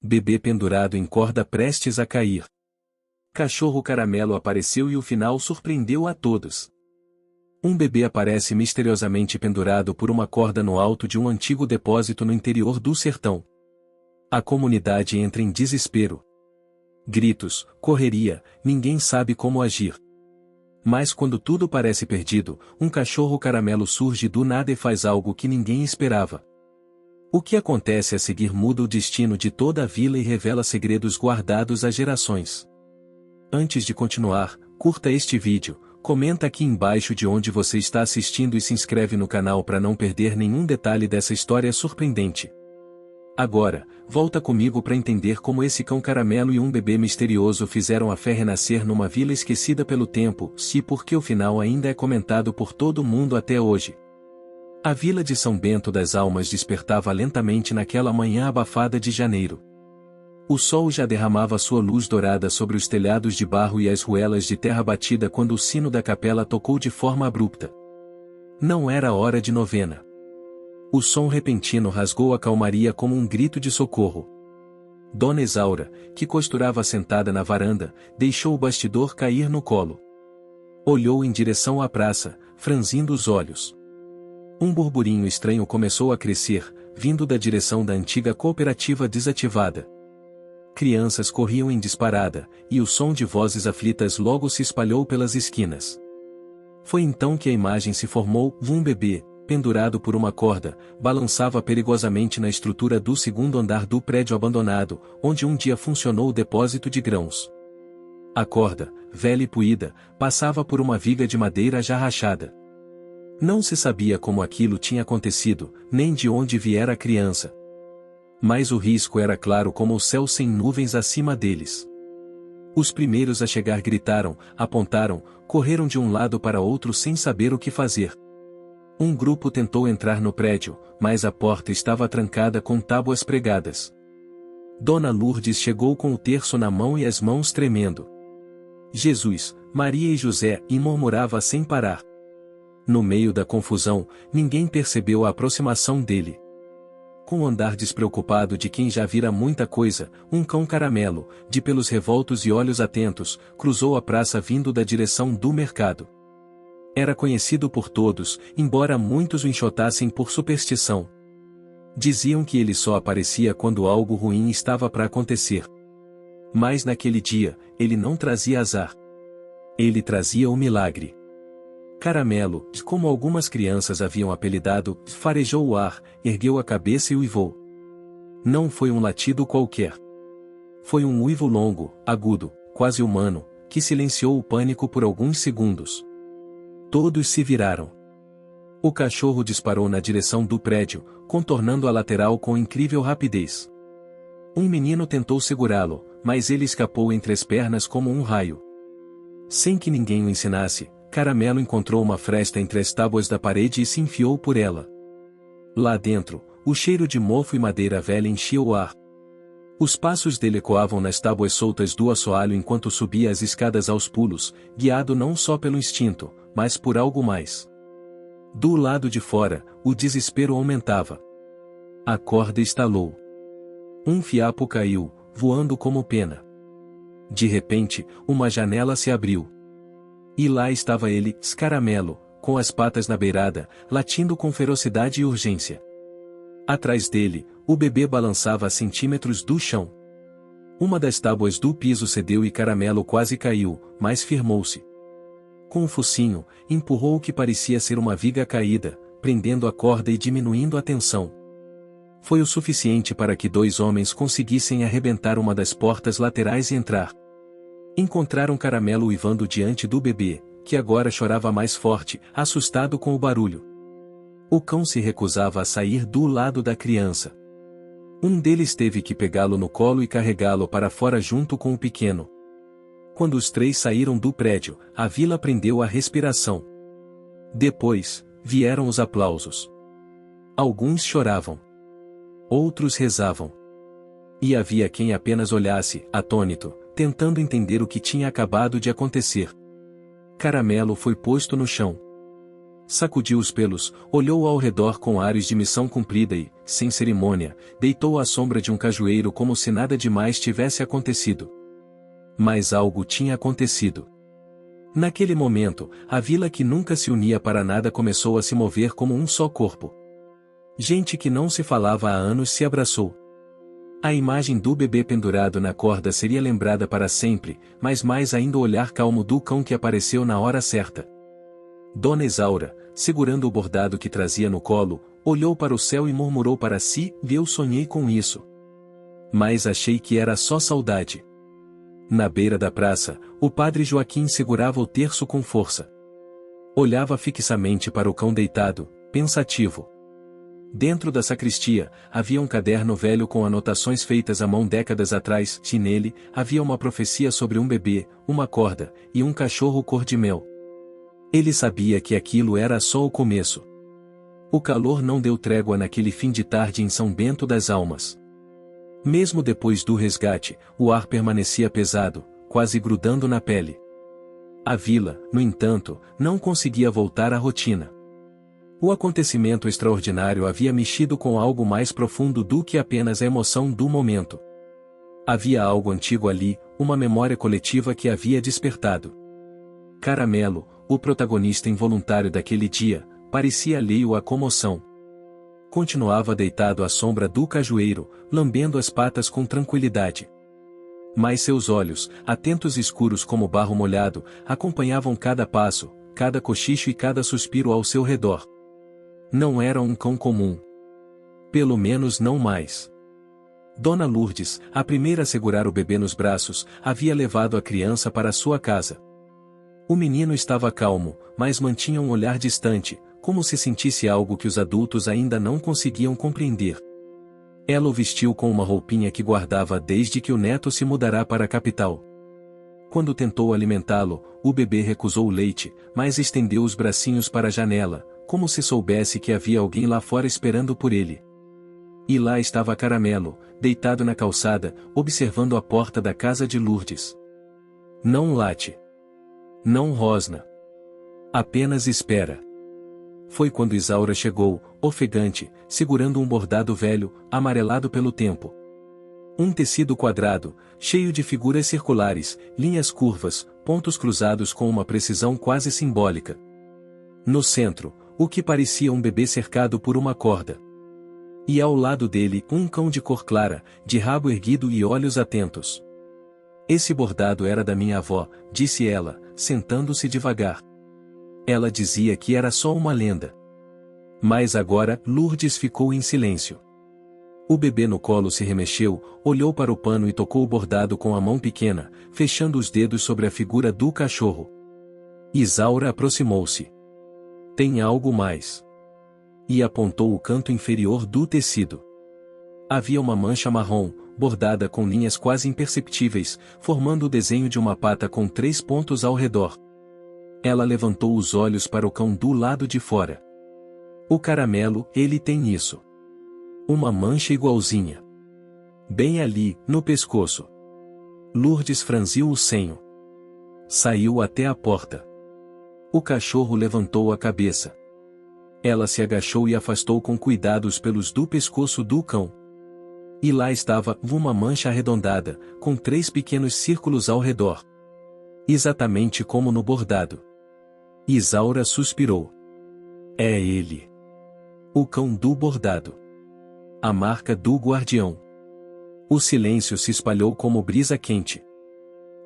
Bebê pendurado em corda prestes a cair. Cachorro Caramelo apareceu e o final surpreendeu a todos. Um bebê aparece misteriosamente pendurado por uma corda no alto de um antigo depósito no interior do sertão. A comunidade entra em desespero. Gritos, correria, ninguém sabe como agir. Mas quando tudo parece perdido, um cachorro caramelo surge do nada e faz algo que ninguém esperava. O que acontece a seguir muda o destino de toda a vila e revela segredos guardados há gerações. Antes de continuar, curta este vídeo, comenta aqui embaixo de onde você está assistindo e se inscreve no canal para não perder nenhum detalhe dessa história surpreendente. Agora, volta comigo para entender como esse cão caramelo e um bebê misterioso fizeram a fé renascer numa vila esquecida pelo tempo, e porque o final ainda é comentado por todo mundo até hoje. A vila de São Bento das Almas despertava lentamente naquela manhã abafada de janeiro. O sol já derramava sua luz dourada sobre os telhados de barro e as ruelas de terra batida quando o sino da capela tocou de forma abrupta. Não era hora de novena. O som repentino rasgou a calmaria como um grito de socorro. Dona Isaura, que costurava sentada na varanda, deixou o bastidor cair no colo. Olhou em direção à praça, franzindo os olhos. Um burburinho estranho começou a crescer, vindo da direção da antiga cooperativa desativada. Crianças corriam em disparada, e o som de vozes aflitas logo se espalhou pelas esquinas. Foi então que a imagem se formou: um bebê, pendurado por uma corda, balançava perigosamente na estrutura do segundo andar do prédio abandonado, onde um dia funcionou o depósito de grãos. A corda, velha e puída, passava por uma viga de madeira já rachada. Não se sabia como aquilo tinha acontecido, nem de onde viera a criança. Mas o risco era claro como o céu sem nuvens acima deles. Os primeiros a chegar gritaram, apontaram, correram de um lado para outro sem saber o que fazer. Um grupo tentou entrar no prédio, mas a porta estava trancada com tábuas pregadas. Dona Lourdes chegou com o terço na mão e as mãos tremendo. Jesus, Maria e José, e murmurava sem parar. No meio da confusão, ninguém percebeu a aproximação dele. Com o andar despreocupado de quem já vira muita coisa, um cão caramelo, de pelos revoltos e olhos atentos, cruzou a praça vindo da direção do mercado. Era conhecido por todos, embora muitos o enxotassem por superstição. Diziam que ele só aparecia quando algo ruim estava para acontecer. Mas naquele dia, ele não trazia azar. Ele trazia o milagre. Caramelo, como algumas crianças haviam apelidado, farejou o ar, ergueu a cabeça e uivou. Não foi um latido qualquer. Foi um uivo longo, agudo, quase humano, que silenciou o pânico por alguns segundos. Todos se viraram. O cachorro disparou na direção do prédio, contornando a lateral com incrível rapidez. Um menino tentou segurá-lo, mas ele escapou entre as pernas como um raio. Sem que ninguém o ensinasse, Caramelo encontrou uma fresta entre as tábuas da parede e se enfiou por ela. Lá dentro, o cheiro de mofo e madeira velha enchia o ar. Os passos dele ecoavam nas tábuas soltas do assoalho enquanto subia as escadas aos pulos, guiado não só pelo instinto, mas por algo mais. Do lado de fora, o desespero aumentava. A corda estalou. Um fiapo caiu, voando como pena. De repente, uma janela se abriu. E lá estava ele, Caramelo, com as patas na beirada, latindo com ferocidade e urgência. Atrás dele, o bebê balançava a centímetros do chão. Uma das tábuas do piso cedeu e Caramelo quase caiu, mas firmou-se. Com o focinho, empurrou o que parecia ser uma viga caída, prendendo a corda e diminuindo a tensão. Foi o suficiente para que dois homens conseguissem arrebentar uma das portas laterais e entrar. Encontraram Caramelo uivando diante do bebê, que agora chorava mais forte, assustado com o barulho. O cão se recusava a sair do lado da criança. Um deles teve que pegá-lo no colo e carregá-lo para fora junto com o pequeno. Quando os três saíram do prédio, a vila prendeu a respiração. Depois, vieram os aplausos. Alguns choravam. Outros rezavam. E havia quem apenas olhasse, atônito, tentando entender o que tinha acabado de acontecer. Caramelo foi posto no chão. Sacudiu os pelos, olhou ao redor com ares de missão cumprida e, sem cerimônia, deitou à sombra de um cajueiro como se nada demais tivesse acontecido. Mas algo tinha acontecido. Naquele momento, a vila que nunca se unia para nada começou a se mover como um só corpo. Gente que não se falava há anos se abraçou. A imagem do bebê pendurado na corda seria lembrada para sempre, mas mais ainda o olhar calmo do cão que apareceu na hora certa. Dona Isaura, segurando o bordado que trazia no colo, olhou para o céu e murmurou para si: eu sonhei com isso. Mas achei que era só saudade. Na beira da praça, o padre Joaquim segurava o terço com força. Olhava fixamente para o cão deitado, pensativo. Dentro da sacristia, havia um caderno velho com anotações feitas à mão décadas atrás, e nele, havia uma profecia sobre um bebê, uma corda, e um cachorro cor de mel. Ele sabia que aquilo era só o começo. O calor não deu trégua naquele fim de tarde em São Bento das Almas. Mesmo depois do resgate, o ar permanecia pesado, quase grudando na pele. A vila, no entanto, não conseguia voltar à rotina. O acontecimento extraordinário havia mexido com algo mais profundo do que apenas a emoção do momento. Havia algo antigo ali, uma memória coletiva que havia despertado. Caramelo, o protagonista involuntário daquele dia, parecia alheio à comoção. Continuava deitado à sombra do cajueiro, lambendo as patas com tranquilidade. Mas seus olhos, atentos e escuros como barro molhado, acompanhavam cada passo, cada cochicho e cada suspiro ao seu redor. Não era um cão comum. Pelo menos não mais. Dona Lourdes, a primeira a segurar o bebê nos braços, havia levado a criança para sua casa. O menino estava calmo, mas mantinha um olhar distante, como se sentisse algo que os adultos ainda não conseguiam compreender. Ela o vestiu com uma roupinha que guardava desde que o neto se mudará para a capital. Quando tentou alimentá-lo, o bebê recusou o leite, mas estendeu os bracinhos para a janela, como se soubesse que havia alguém lá fora esperando por ele. E lá estava Caramelo, deitado na calçada, observando a porta da casa de Lourdes. Não late. Não rosna. Apenas espera. Foi quando Isaura chegou, ofegante, segurando um bordado velho, amarelado pelo tempo. Um tecido quadrado, cheio de figuras circulares, linhas curvas, pontos cruzados com uma precisão quase simbólica. No centro, o que parecia um bebê cercado por uma corda. E ao lado dele, um cão de cor clara, de rabo erguido e olhos atentos. Esse bordado era da minha avó, disse ela, sentando-se devagar. Ela dizia que era só uma lenda. Mas agora, Lourdes ficou em silêncio. O bebê no colo se remexeu, olhou para o pano e tocou o bordado com a mão pequena, fechando os dedos sobre a figura do cachorro. Isaura aproximou-se. Tem algo mais. E apontou o canto inferior do tecido. Havia uma mancha marrom, bordada com linhas quase imperceptíveis, formando o desenho de uma pata com 3 pontos ao redor. Ela levantou os olhos para o cão do lado de fora. O Caramelo, ele tem isso. Uma mancha igualzinha. Bem ali, no pescoço. Lourdes franziu o senho. Saiu até a porta. O cachorro levantou a cabeça. Ela se agachou e afastou com cuidado os pelos do pescoço do cão. E lá estava uma mancha arredondada, com 3 pequenos círculos ao redor. Exatamente como no bordado. Isaura suspirou. É ele. O cão do bordado. A marca do guardião. O silêncio se espalhou como brisa quente.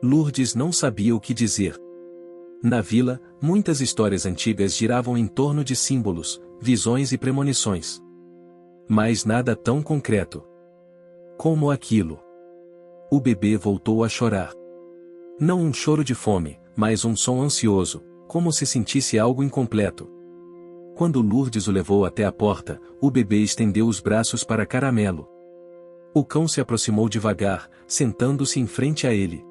Lourdes não sabia o que dizer. Na vila, muitas histórias antigas giravam em torno de símbolos, visões e premonições. Mas nada tão concreto. Como aquilo. O bebê voltou a chorar. Não um choro de fome, mas um som ansioso, como se sentisse algo incompleto. Quando Lourdes o levou até a porta, o bebê estendeu os braços para Caramelo. O cão se aproximou devagar, sentando-se em frente a ele.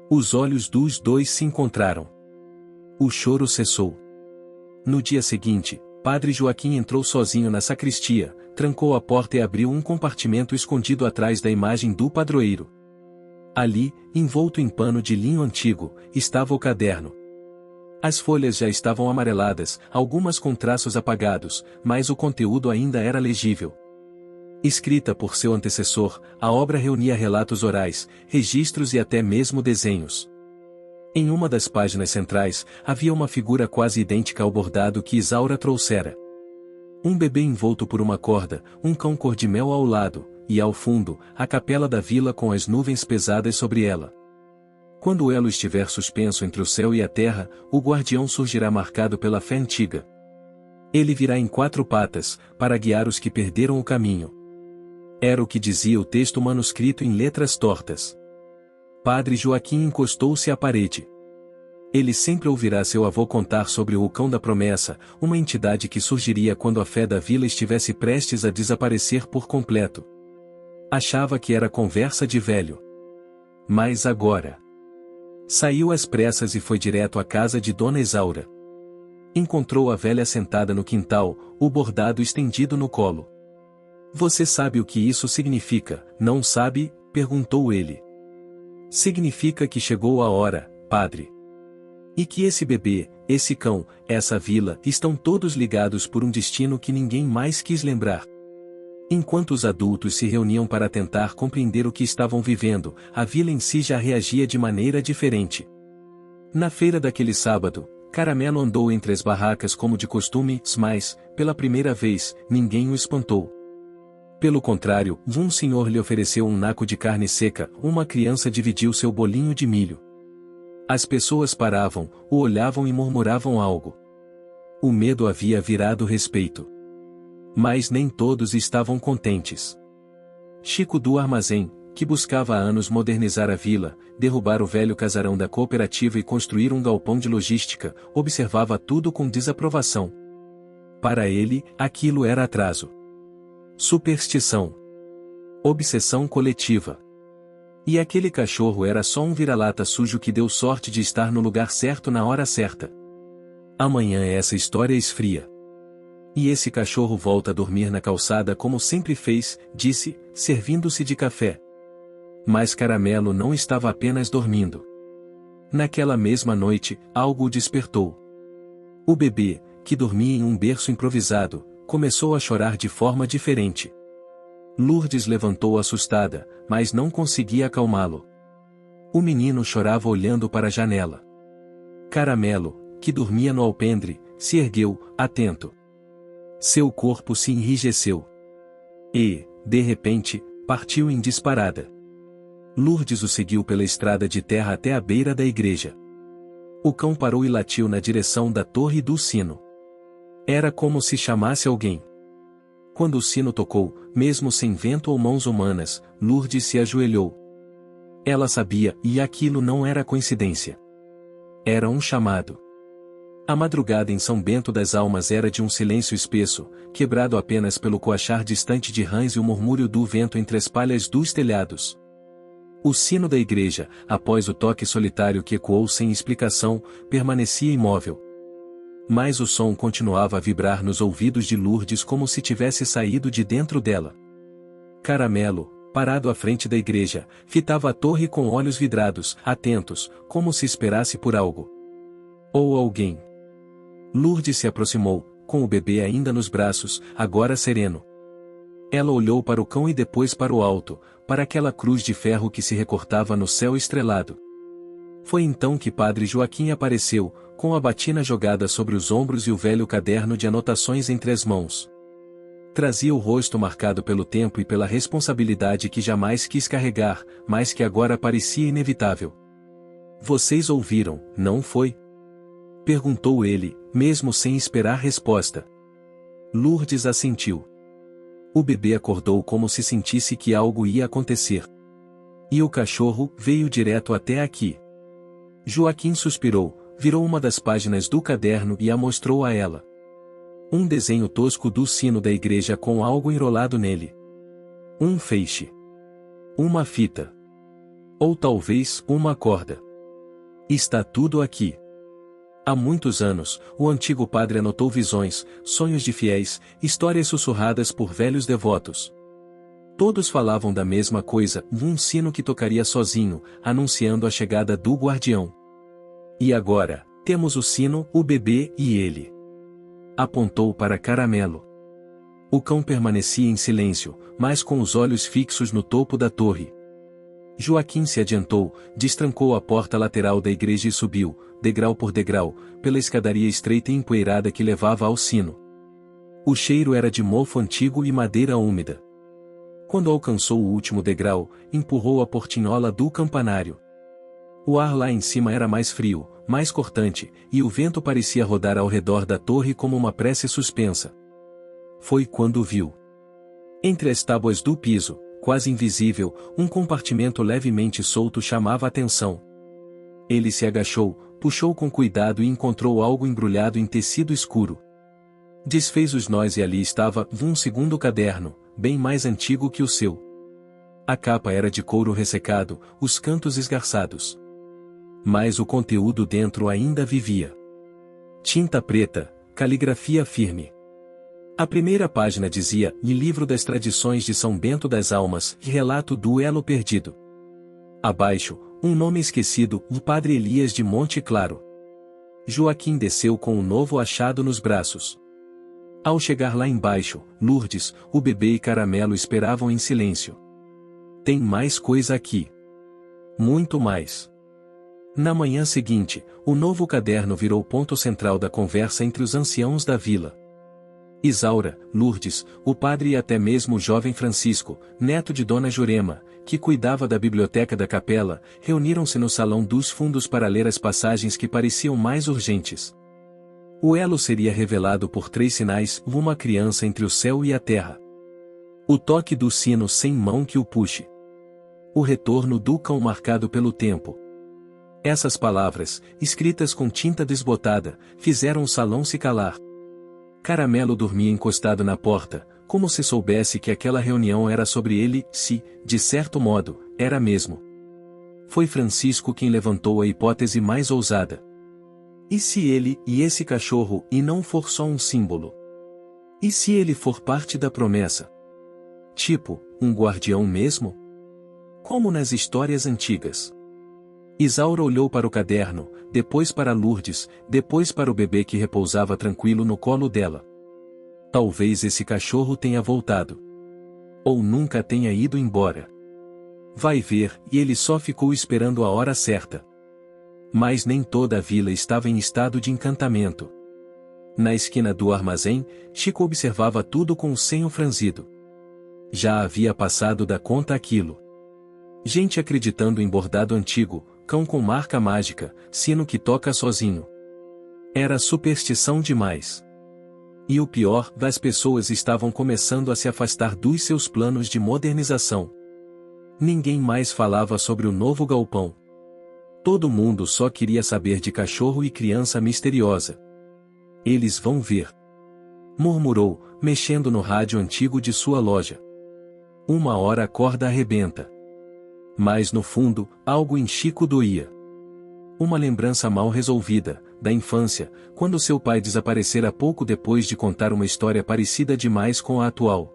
Os olhos dos dois se encontraram. O choro cessou. No dia seguinte, Padre Joaquim entrou sozinho na sacristia, trancou a porta e abriu um compartimento escondido atrás da imagem do padroeiro. Ali, envolto em pano de linho antigo, estava o caderno. As folhas já estavam amareladas, algumas com traços apagados, mas o conteúdo ainda era legível. Escrita por seu antecessor, a obra reunia relatos orais, registros e até mesmo desenhos. Em uma das páginas centrais, havia uma figura quase idêntica ao bordado que Isaura trouxera. Um bebê envolto por uma corda, um cão cor-de-mel ao lado, e ao fundo, a capela da vila com as nuvens pesadas sobre ela. Quando o elo estiver suspenso entre o céu e a terra, o guardião surgirá marcado pela fé antiga. Ele virá em 4 patas, para guiar os que perderam o caminho. Era o que dizia o texto manuscrito em letras tortas. Padre Joaquim encostou-se à parede. Ele sempre ouvirá seu avô contar sobre o cão da promessa, uma entidade que surgiria quando a fé da vila estivesse prestes a desaparecer por completo. Achava que era conversa de velho. Mas agora... Saiu às pressas e foi direto à casa de Dona Isaura. Encontrou a velha sentada no quintal, o bordado estendido no colo. Você sabe o que isso significa, não sabe? Perguntou ele. Significa que chegou a hora, padre. E que esse bebê, esse cão, essa vila, estão todos ligados por um destino que ninguém mais quis lembrar. Enquanto os adultos se reuniam para tentar compreender o que estavam vivendo, a vila em si já reagia de maneira diferente. Na feira daquele sábado, Caramelo andou entre as barracas como de costume, mas, pela primeira vez, ninguém o espantou. Pelo contrário, um senhor lhe ofereceu um naco de carne seca, uma criança dividiu seu bolinho de milho. As pessoas paravam, o olhavam e murmuravam algo. O medo havia virado respeito. Mas nem todos estavam contentes. Chico do Armazém, que buscava há anos modernizar a vila, derrubar o velho casarão da cooperativa e construir um galpão de logística, observava tudo com desaprovação. Para ele, aquilo era atraso. Superstição. Obsessão coletiva. E aquele cachorro era só um vira-lata sujo que deu sorte de estar no lugar certo na hora certa. Amanhã essa história esfria. E esse cachorro volta a dormir na calçada como sempre fez, disse, servindo-se de café. Mas Caramelo não estava apenas dormindo. Naquela mesma noite, algo o despertou. O bebê, que dormia em um berço improvisado, começou a chorar de forma diferente. Lourdes levantou assustada, mas não conseguia acalmá-lo. O menino chorava olhando para a janela. Caramelo, que dormia no alpendre, se ergueu, atento. Seu corpo se enrijeceu. E, de repente, partiu em disparada. Lourdes o seguiu pela estrada de terra até a beira da igreja. O cão parou e latiu na direção da torre do sino. Era como se chamasse alguém. Quando o sino tocou, mesmo sem vento ou mãos humanas, Lourdes se ajoelhou. Ela sabia, e aquilo não era coincidência. Era um chamado. A madrugada em São Bento das Almas era de um silêncio espesso, quebrado apenas pelo coachar distante de rãs e o murmúrio do vento entre as palhas dos telhados. O sino da igreja, após o toque solitário que ecoou sem explicação, permanecia imóvel. Mas o som continuava a vibrar nos ouvidos de Lourdes como se tivesse saído de dentro dela. Caramelo, parado à frente da igreja, fitava a torre com olhos vidrados, atentos, como se esperasse por algo. Ou alguém. Lourdes se aproximou, com o bebê ainda nos braços, agora sereno. Ela olhou para o cão e depois para o alto, para aquela cruz de ferro que se recortava no céu estrelado. Foi então que Padre Joaquim apareceu, com a batina jogada sobre os ombros e o velho caderno de anotações entre as mãos. Trazia o rosto marcado pelo tempo e pela responsabilidade que jamais quis carregar, mas que agora parecia inevitável. Vocês ouviram, não foi? Perguntou ele, mesmo sem esperar resposta. Lourdes assentiu. O bebê acordou como se sentisse que algo ia acontecer. E o cachorro veio direto até aqui. Joaquim suspirou, virou uma das páginas do caderno e a mostrou a ela. Um desenho tosco do sino da igreja com algo enrolado nele. Um feixe. Uma fita. Ou talvez uma corda. Está tudo aqui. Há muitos anos, o antigo padre anotou visões, sonhos de fiéis, histórias sussurradas por velhos devotos. Todos falavam da mesma coisa, um sino que tocaria sozinho, anunciando a chegada do guardião. E agora, Temos o sino, o bebê e ele. Apontou para Caramelo. O cão permanecia em silêncio, mas com os olhos fixos no topo da torre. Joaquim se adiantou, destrancou a porta lateral da igreja e subiu, degrau por degrau, pela escadaria estreita e empoeirada que levava ao sino. O cheiro era de mofo antigo e madeira úmida. Quando alcançou o último degrau, empurrou a portinhola do campanário. O ar lá em cima era mais frio, mais cortante, e o vento parecia rodar ao redor da torre como uma prece suspensa. Foi quando viu. Entre as tábuas do piso, quase invisível, um compartimento levemente solto chamava a atenção. Ele se agachou, puxou com cuidado e encontrou algo embrulhado em tecido escuro. Desfez os nós e ali estava um segundo caderno, bem mais antigo que o seu. A capa era de couro ressecado, os cantos esgarçados. Mas o conteúdo dentro ainda vivia. Tinta preta, caligrafia firme. A primeira página dizia: "E livro das tradições de São Bento das Almas, e relato do elo perdido." Abaixo, um nome esquecido: o Padre Elias de Monte Claro. Joaquim desceu com o novo achado nos braços. Ao chegar lá embaixo, Lourdes, o bebê e Caramelo esperavam em silêncio. "Tem mais coisa aqui. Muito mais." Na manhã seguinte, o novo caderno virou ponto central da conversa entre os anciãos da vila. Isaura, Lourdes, o padre e até mesmo o jovem Francisco, neto de Dona Jurema, que cuidava da biblioteca da capela, reuniram-se no salão dos fundos para ler as passagens que pareciam mais urgentes. O elo seria revelado por 3 sinais: uma criança entre o céu e a terra. O toque do sino sem mão que o puxe. O retorno do cão marcado pelo tempo. Essas palavras, escritas com tinta desbotada, fizeram o salão se calar. Caramelo dormia encostado na porta, como se soubesse que aquela reunião era sobre ele, se, de certo modo, era mesmo. Foi Francisco quem levantou a hipótese mais ousada. E se ele e esse cachorro e não for só um símbolo? E se ele for parte da promessa? Tipo, um guardião mesmo? Como nas histórias antigas. Isaura olhou para o caderno, depois para Lourdes, depois para o bebê que repousava tranquilo no colo dela. Talvez esse cachorro tenha voltado. Ou nunca tenha ido embora. Vai ver, e ele só ficou esperando a hora certa. Mas nem toda a vila estava em estado de encantamento. Na esquina do armazém, Chico observava tudo com o senho franzido. Já havia passado da conta aquilo. Gente acreditando em bordado antigo, cão com marca mágica, sino que toca sozinho. Era superstição demais. E o pior, as pessoas estavam começando a se afastar dos seus planos de modernização. Ninguém mais falava sobre o novo galpão. Todo mundo só queria saber de cachorro e criança misteriosa. "Eles vão ver", murmurou, mexendo no rádio antigo de sua loja. "Uma hora a corda arrebenta." Mas no fundo, algo em Chico doía. Uma lembrança mal resolvida, da infância, quando seu pai desaparecera pouco depois de contar uma história parecida demais com a atual.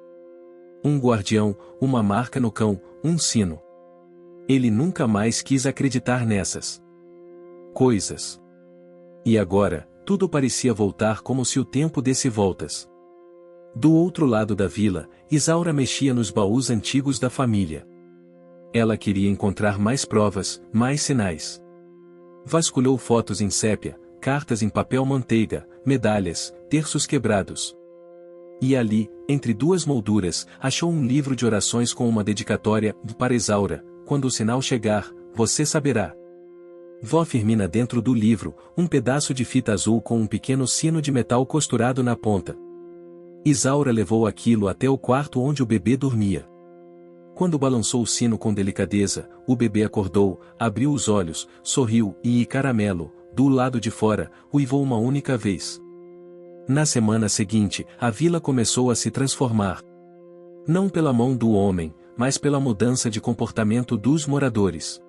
Um guardião, uma marca no cão, um sino. Ele nunca mais quis acreditar nessas coisas. E agora, tudo parecia voltar como se o tempo desse voltas. Do outro lado da vila, Isaura mexia nos baús antigos da família. Ela queria encontrar mais provas, mais sinais. Vasculhou fotos em sépia, cartas em papel manteiga, medalhas, terços quebrados. E ali, entre 2 molduras, achou um livro de orações com uma dedicatória: "Para Isaura, quando o sinal chegar, você saberá." Vó Firmina dentro do livro, um pedaço de fita azul com um pequeno sino de metal costurado na ponta. Isaura levou aquilo até o quarto onde o bebê dormia. Quando balançou o sino com delicadeza, o bebê acordou, abriu os olhos, sorriu e Caramelo, do lado de fora, uivou uma única vez. Na semana seguinte, a vila começou a se transformar. Não pela mão do homem, mas pela mudança de comportamento dos moradores.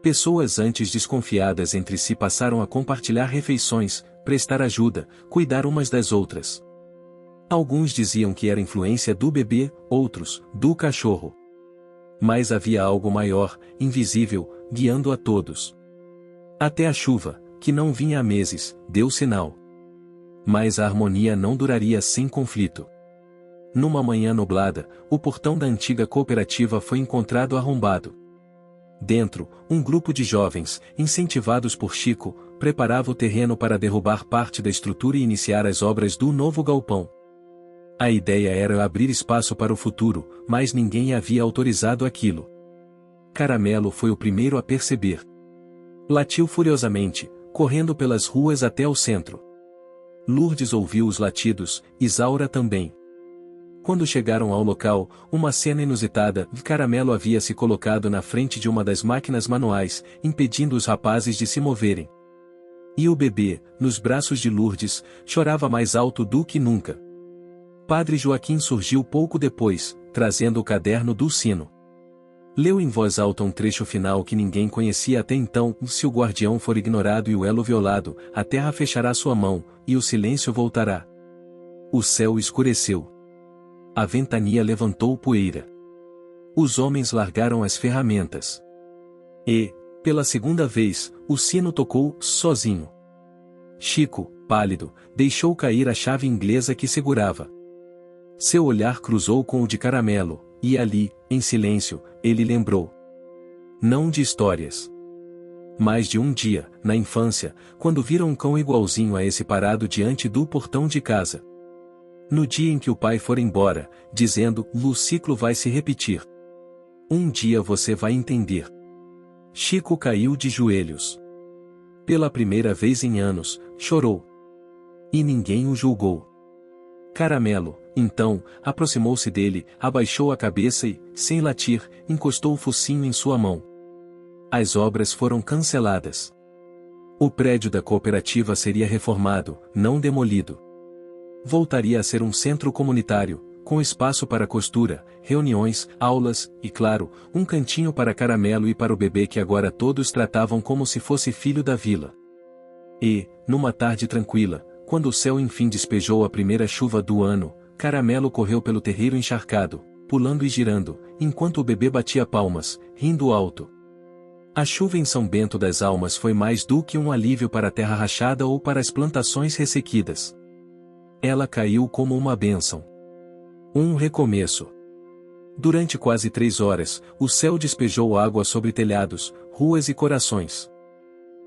Pessoas antes desconfiadas entre si passaram a compartilhar refeições, prestar ajuda, cuidar umas das outras. Alguns diziam que era influência do bebê, outros, do cachorro. Mas havia algo maior, invisível, guiando a todos. Até a chuva, que não vinha há meses, deu sinal. Mas a harmonia não duraria sem conflito. Numa manhã nublada, o portão da antiga cooperativa foi encontrado arrombado. Dentro, um grupo de jovens, incentivados por Chico, preparava o terreno para derrubar parte da estrutura e iniciar as obras do novo galpão. A ideia era abrir espaço para o futuro, mas ninguém havia autorizado aquilo. Caramelo foi o primeiro a perceber. Latiu furiosamente, correndo pelas ruas até o centro. Lourdes ouviu os latidos, Isaura também. Quando chegaram ao local, uma cena inusitada: Caramelo havia se colocado na frente de uma das máquinas manuais, impedindo os rapazes de se moverem. E o bebê, nos braços de Lourdes, chorava mais alto do que nunca. Padre Joaquim surgiu pouco depois, trazendo o caderno do sino. Leu em voz alta um trecho final que ninguém conhecia até então: se o guardião for ignorado e o elo violado, a terra fechará sua mão, e o silêncio voltará. O céu escureceu. A ventania levantou poeira. Os homens largaram as ferramentas. E, pela segunda vez, o sino tocou, sozinho. Chico, pálido, deixou cair a chave inglesa que segurava. Seu olhar cruzou com o de Caramelo, e ali, em silêncio, ele lembrou. Não de histórias. Mas de um dia, na infância, quando viram um cão igualzinho a esse parado diante do portão de casa. No dia em que o pai for embora, dizendo: o ciclo vai se repetir. Um dia você vai entender. Chico caiu de joelhos. Pela primeira vez em anos, chorou. E ninguém o julgou. Caramelo, então, aproximou-se dele, abaixou a cabeça e, sem latir, encostou o focinho em sua mão. As obras foram canceladas. O prédio da cooperativa seria reformado, não demolido. Voltaria a ser um centro comunitário, com espaço para costura, reuniões, aulas, e claro, um cantinho para Caramelo e para o bebê que agora todos tratavam como se fosse filho da vila. E, numa tarde tranquila, quando o céu enfim despejou a primeira chuva do ano, Caramelo correu pelo terreiro encharcado, pulando e girando, enquanto o bebê batia palmas, rindo alto. A chuva em São Bento das Almas foi mais do que um alívio para a terra rachada ou para as plantações ressequidas. Ela caiu como uma bênção. Um recomeço. Durante quase 3 horas, o céu despejou água sobre telhados, ruas e corações.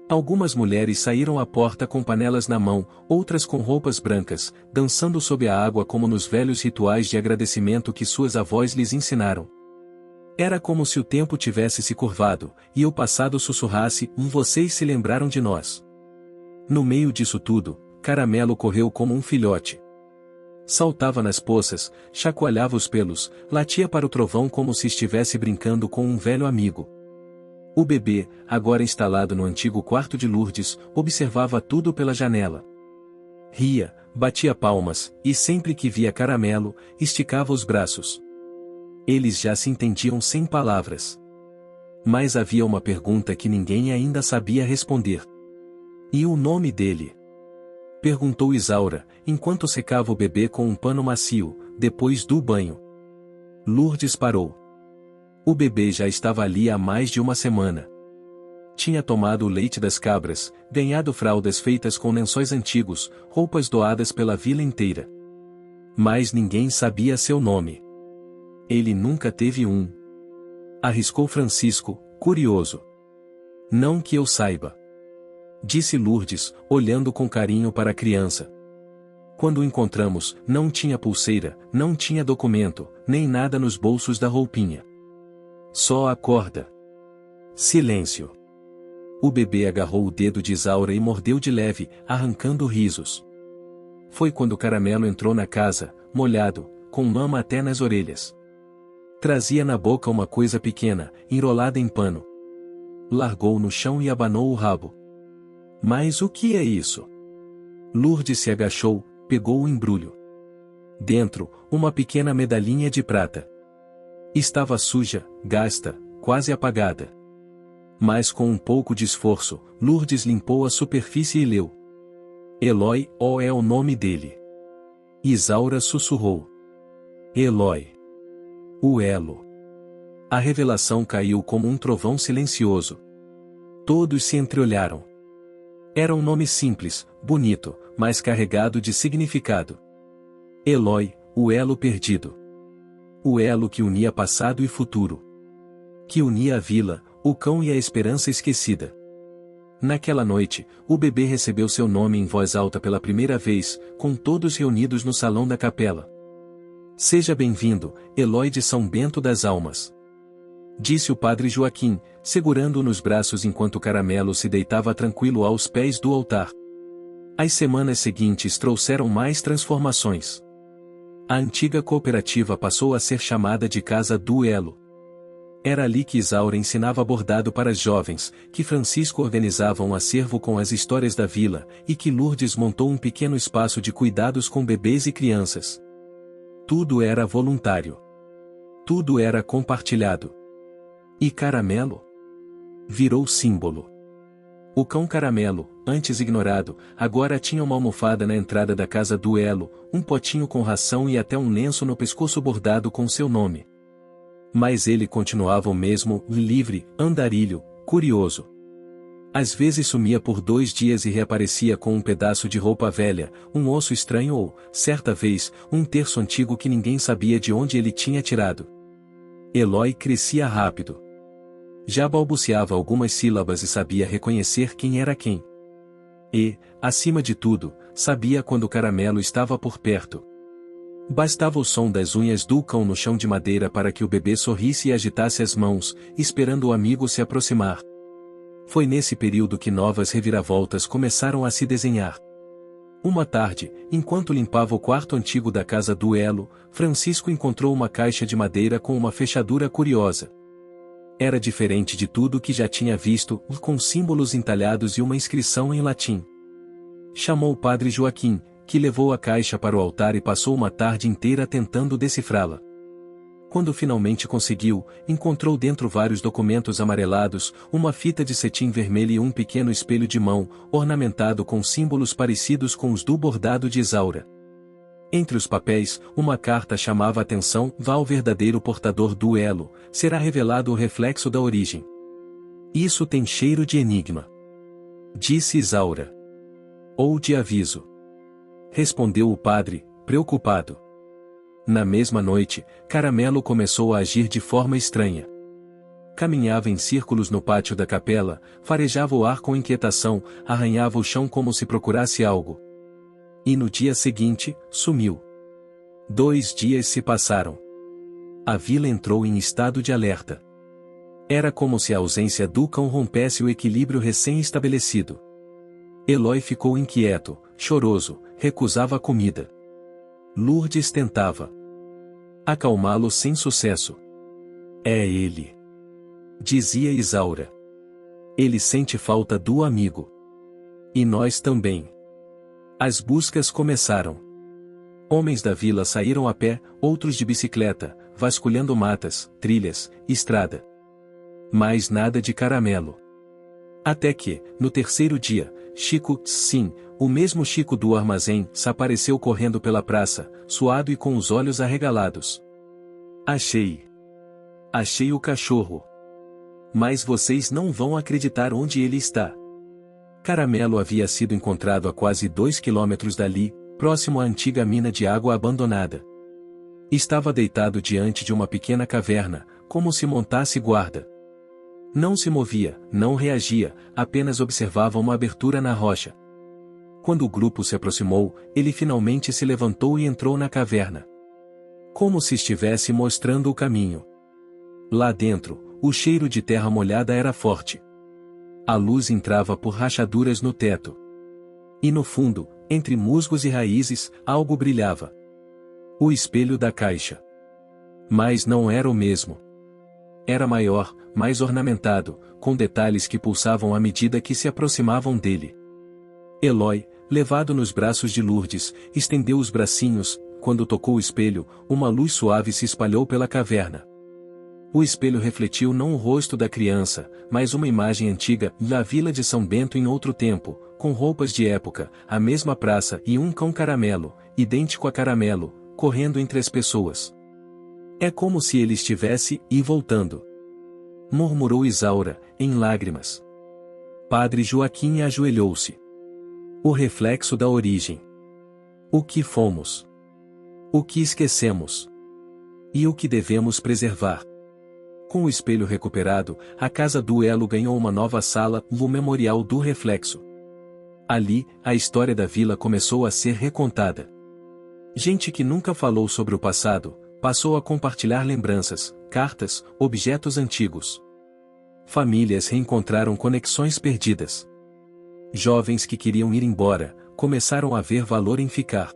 Algumas mulheres saíram à porta com panelas na mão, outras com roupas brancas, dançando sob a água como nos velhos rituais de agradecimento que suas avós lhes ensinaram. Era como se o tempo tivesse se curvado, e o passado sussurrasse: vocês se lembraram de nós. No meio disso tudo, Caramelo correu como um filhote. Saltava nas poças, chacoalhava os pelos, latia para o trovão como se estivesse brincando com um velho amigo. O bebê, agora instalado no antigo quarto de Lourdes, observava tudo pela janela. Ria, batia palmas, e sempre que via Caramelo, esticava os braços. Eles já se entendiam sem palavras. Mas havia uma pergunta que ninguém ainda sabia responder. E o nome dele? Perguntou Isaura, enquanto secava o bebê com um pano macio, depois do banho. Lourdes parou. O bebê já estava ali há mais de uma semana. Tinha tomado o leite das cabras, ganhado fraldas feitas com lençóis antigos, roupas doadas pela vila inteira. Mas ninguém sabia seu nome. Ele nunca teve um. Arriscou Francisco, curioso. Não que eu saiba. Disse Lourdes, olhando com carinho para a criança. Quando o encontramos, não tinha pulseira, não tinha documento, nem nada nos bolsos da roupinha. Só a corda. Silêncio. O bebê agarrou o dedo de Isaura e mordeu de leve, arrancando risos. Foi quando Caramelo entrou na casa, molhado, com lama até nas orelhas. Trazia na boca uma coisa pequena, enrolada em pano. Largou no chão e abanou o rabo. Mas o que é isso? Lourdes se agachou, pegou o embrulho. Dentro, uma pequena medalhinha de prata. Estava suja, gasta, quase apagada. Mas com um pouco de esforço, Lourdes limpou a superfície e leu. Eloi, é o nome dele. Isaura sussurrou. Eloi. O elo. A revelação caiu como um trovão silencioso. Todos se entreolharam. Era um nome simples, bonito, mas carregado de significado. Eloi, o elo perdido. O elo que unia passado e futuro. Que unia a vila, o cão e a esperança esquecida. Naquela noite, o bebê recebeu seu nome em voz alta pela primeira vez, com todos reunidos no salão da capela. Seja bem-vindo, Eloi de São Bento das Almas. Disse o padre Joaquim, segurando-o nos braços enquanto Caramelo se deitava tranquilo aos pés do altar. As semanas seguintes trouxeram mais transformações. A antiga cooperativa passou a ser chamada de Casa do Elo. Era ali que Isaura ensinava bordado para as jovens, que Francisco organizava um acervo com as histórias da vila, e que Lourdes montou um pequeno espaço de cuidados com bebês e crianças. Tudo era voluntário. Tudo era compartilhado. E Caramelo? Virou símbolo. O cão Caramelo, antes ignorado, agora tinha uma almofada na entrada da Casa do Elo, um potinho com ração e até um lenço no pescoço bordado com seu nome. Mas ele continuava o mesmo, livre, andarilho, curioso. Às vezes sumia por 2 dias e reaparecia com um pedaço de roupa velha, um osso estranho ou, certa vez, um terço antigo que ninguém sabia de onde ele tinha tirado. Eloi crescia rápido. Já balbuciava algumas sílabas e sabia reconhecer quem era quem. E, acima de tudo, sabia quando o Caramelo estava por perto. Bastava o som das unhas do cão no chão de madeira para que o bebê sorrisse e agitasse as mãos, esperando o amigo se aproximar. Foi nesse período que novas reviravoltas começaram a se desenhar. Uma tarde, enquanto limpava o quarto antigo da Casa do Elo, Francisco encontrou uma caixa de madeira com uma fechadura curiosa. Era diferente de tudo que já tinha visto, com símbolos entalhados e uma inscrição em latim. Chamou o padre Joaquim, que levou a caixa para o altar e passou uma tarde inteira tentando decifrá-la. Quando finalmente conseguiu, encontrou dentro vários documentos amarelados, uma fita de cetim vermelho e um pequeno espelho de mão, ornamentado com símbolos parecidos com os do bordado de Isaura. Entre os papéis, uma carta chamava a atenção: vá ao verdadeiro portador do elo, será revelado o reflexo da origem. Isso tem cheiro de enigma. Disse Isaura. Ou de aviso. Respondeu o padre, preocupado. Na mesma noite, Caramelo começou a agir de forma estranha. Caminhava em círculos no pátio da capela, farejava o ar com inquietação, arranhava o chão como se procurasse algo. E no dia seguinte, sumiu. 2 dias se passaram. A vila entrou em estado de alerta. Era como se a ausência do cão rompesse o equilíbrio recém-estabelecido. Eloi ficou inquieto, choroso, recusava a comida. Lourdes tentava acalmá-lo sem sucesso. É ele, dizia Isaura. Ele sente falta do amigo. E nós também. As buscas começaram. Homens da vila saíram a pé, outros de bicicleta, vasculhando matas, trilhas, estrada. Mas nada de Caramelo. Até que, no 3º dia, Chico, sim, o mesmo Chico do armazém, se apareceu correndo pela praça, suado e com os olhos arregalados. Achei o cachorro. Mas vocês não vão acreditar onde ele está. Caramelo havia sido encontrado a quase 2 quilômetros dali, próximo à antiga mina de água abandonada. Estava deitado diante de uma pequena caverna, como se montasse guarda. Não se movia, não reagia, apenas observava uma abertura na rocha. Quando o grupo se aproximou, ele finalmente se levantou e entrou na caverna. Como se estivesse mostrando o caminho. Lá dentro, o cheiro de terra molhada era forte. A luz entrava por rachaduras no teto. E no fundo, entre musgos e raízes, algo brilhava. O espelho da caixa. Mas não era o mesmo. Era maior, mais ornamentado, com detalhes que pulsavam à medida que se aproximavam dele. Eloi, levado nos braços de Lourdes, estendeu os bracinhos. Quando tocou o espelho, uma luz suave se espalhou pela caverna. O espelho refletiu não o rosto da criança, mas uma imagem antiga, da vila de São Bento em outro tempo, com roupas de época, a mesma praça e um cão Caramelo, idêntico a Caramelo, correndo entre as pessoas. É como se ele estivesse e voltando. Murmurou Isaura, em lágrimas. Padre Joaquim ajoelhou-se. O reflexo da origem. O que fomos. O que esquecemos. E o que devemos preservar. Com o espelho recuperado, a casa do Elo ganhou uma nova sala, o Memorial do Reflexo. Ali, a história da vila começou a ser recontada. Gente que nunca falou sobre o passado, passou a compartilhar lembranças, cartas, objetos antigos. Famílias reencontraram conexões perdidas. Jovens que queriam ir embora, começaram a ver valor em ficar.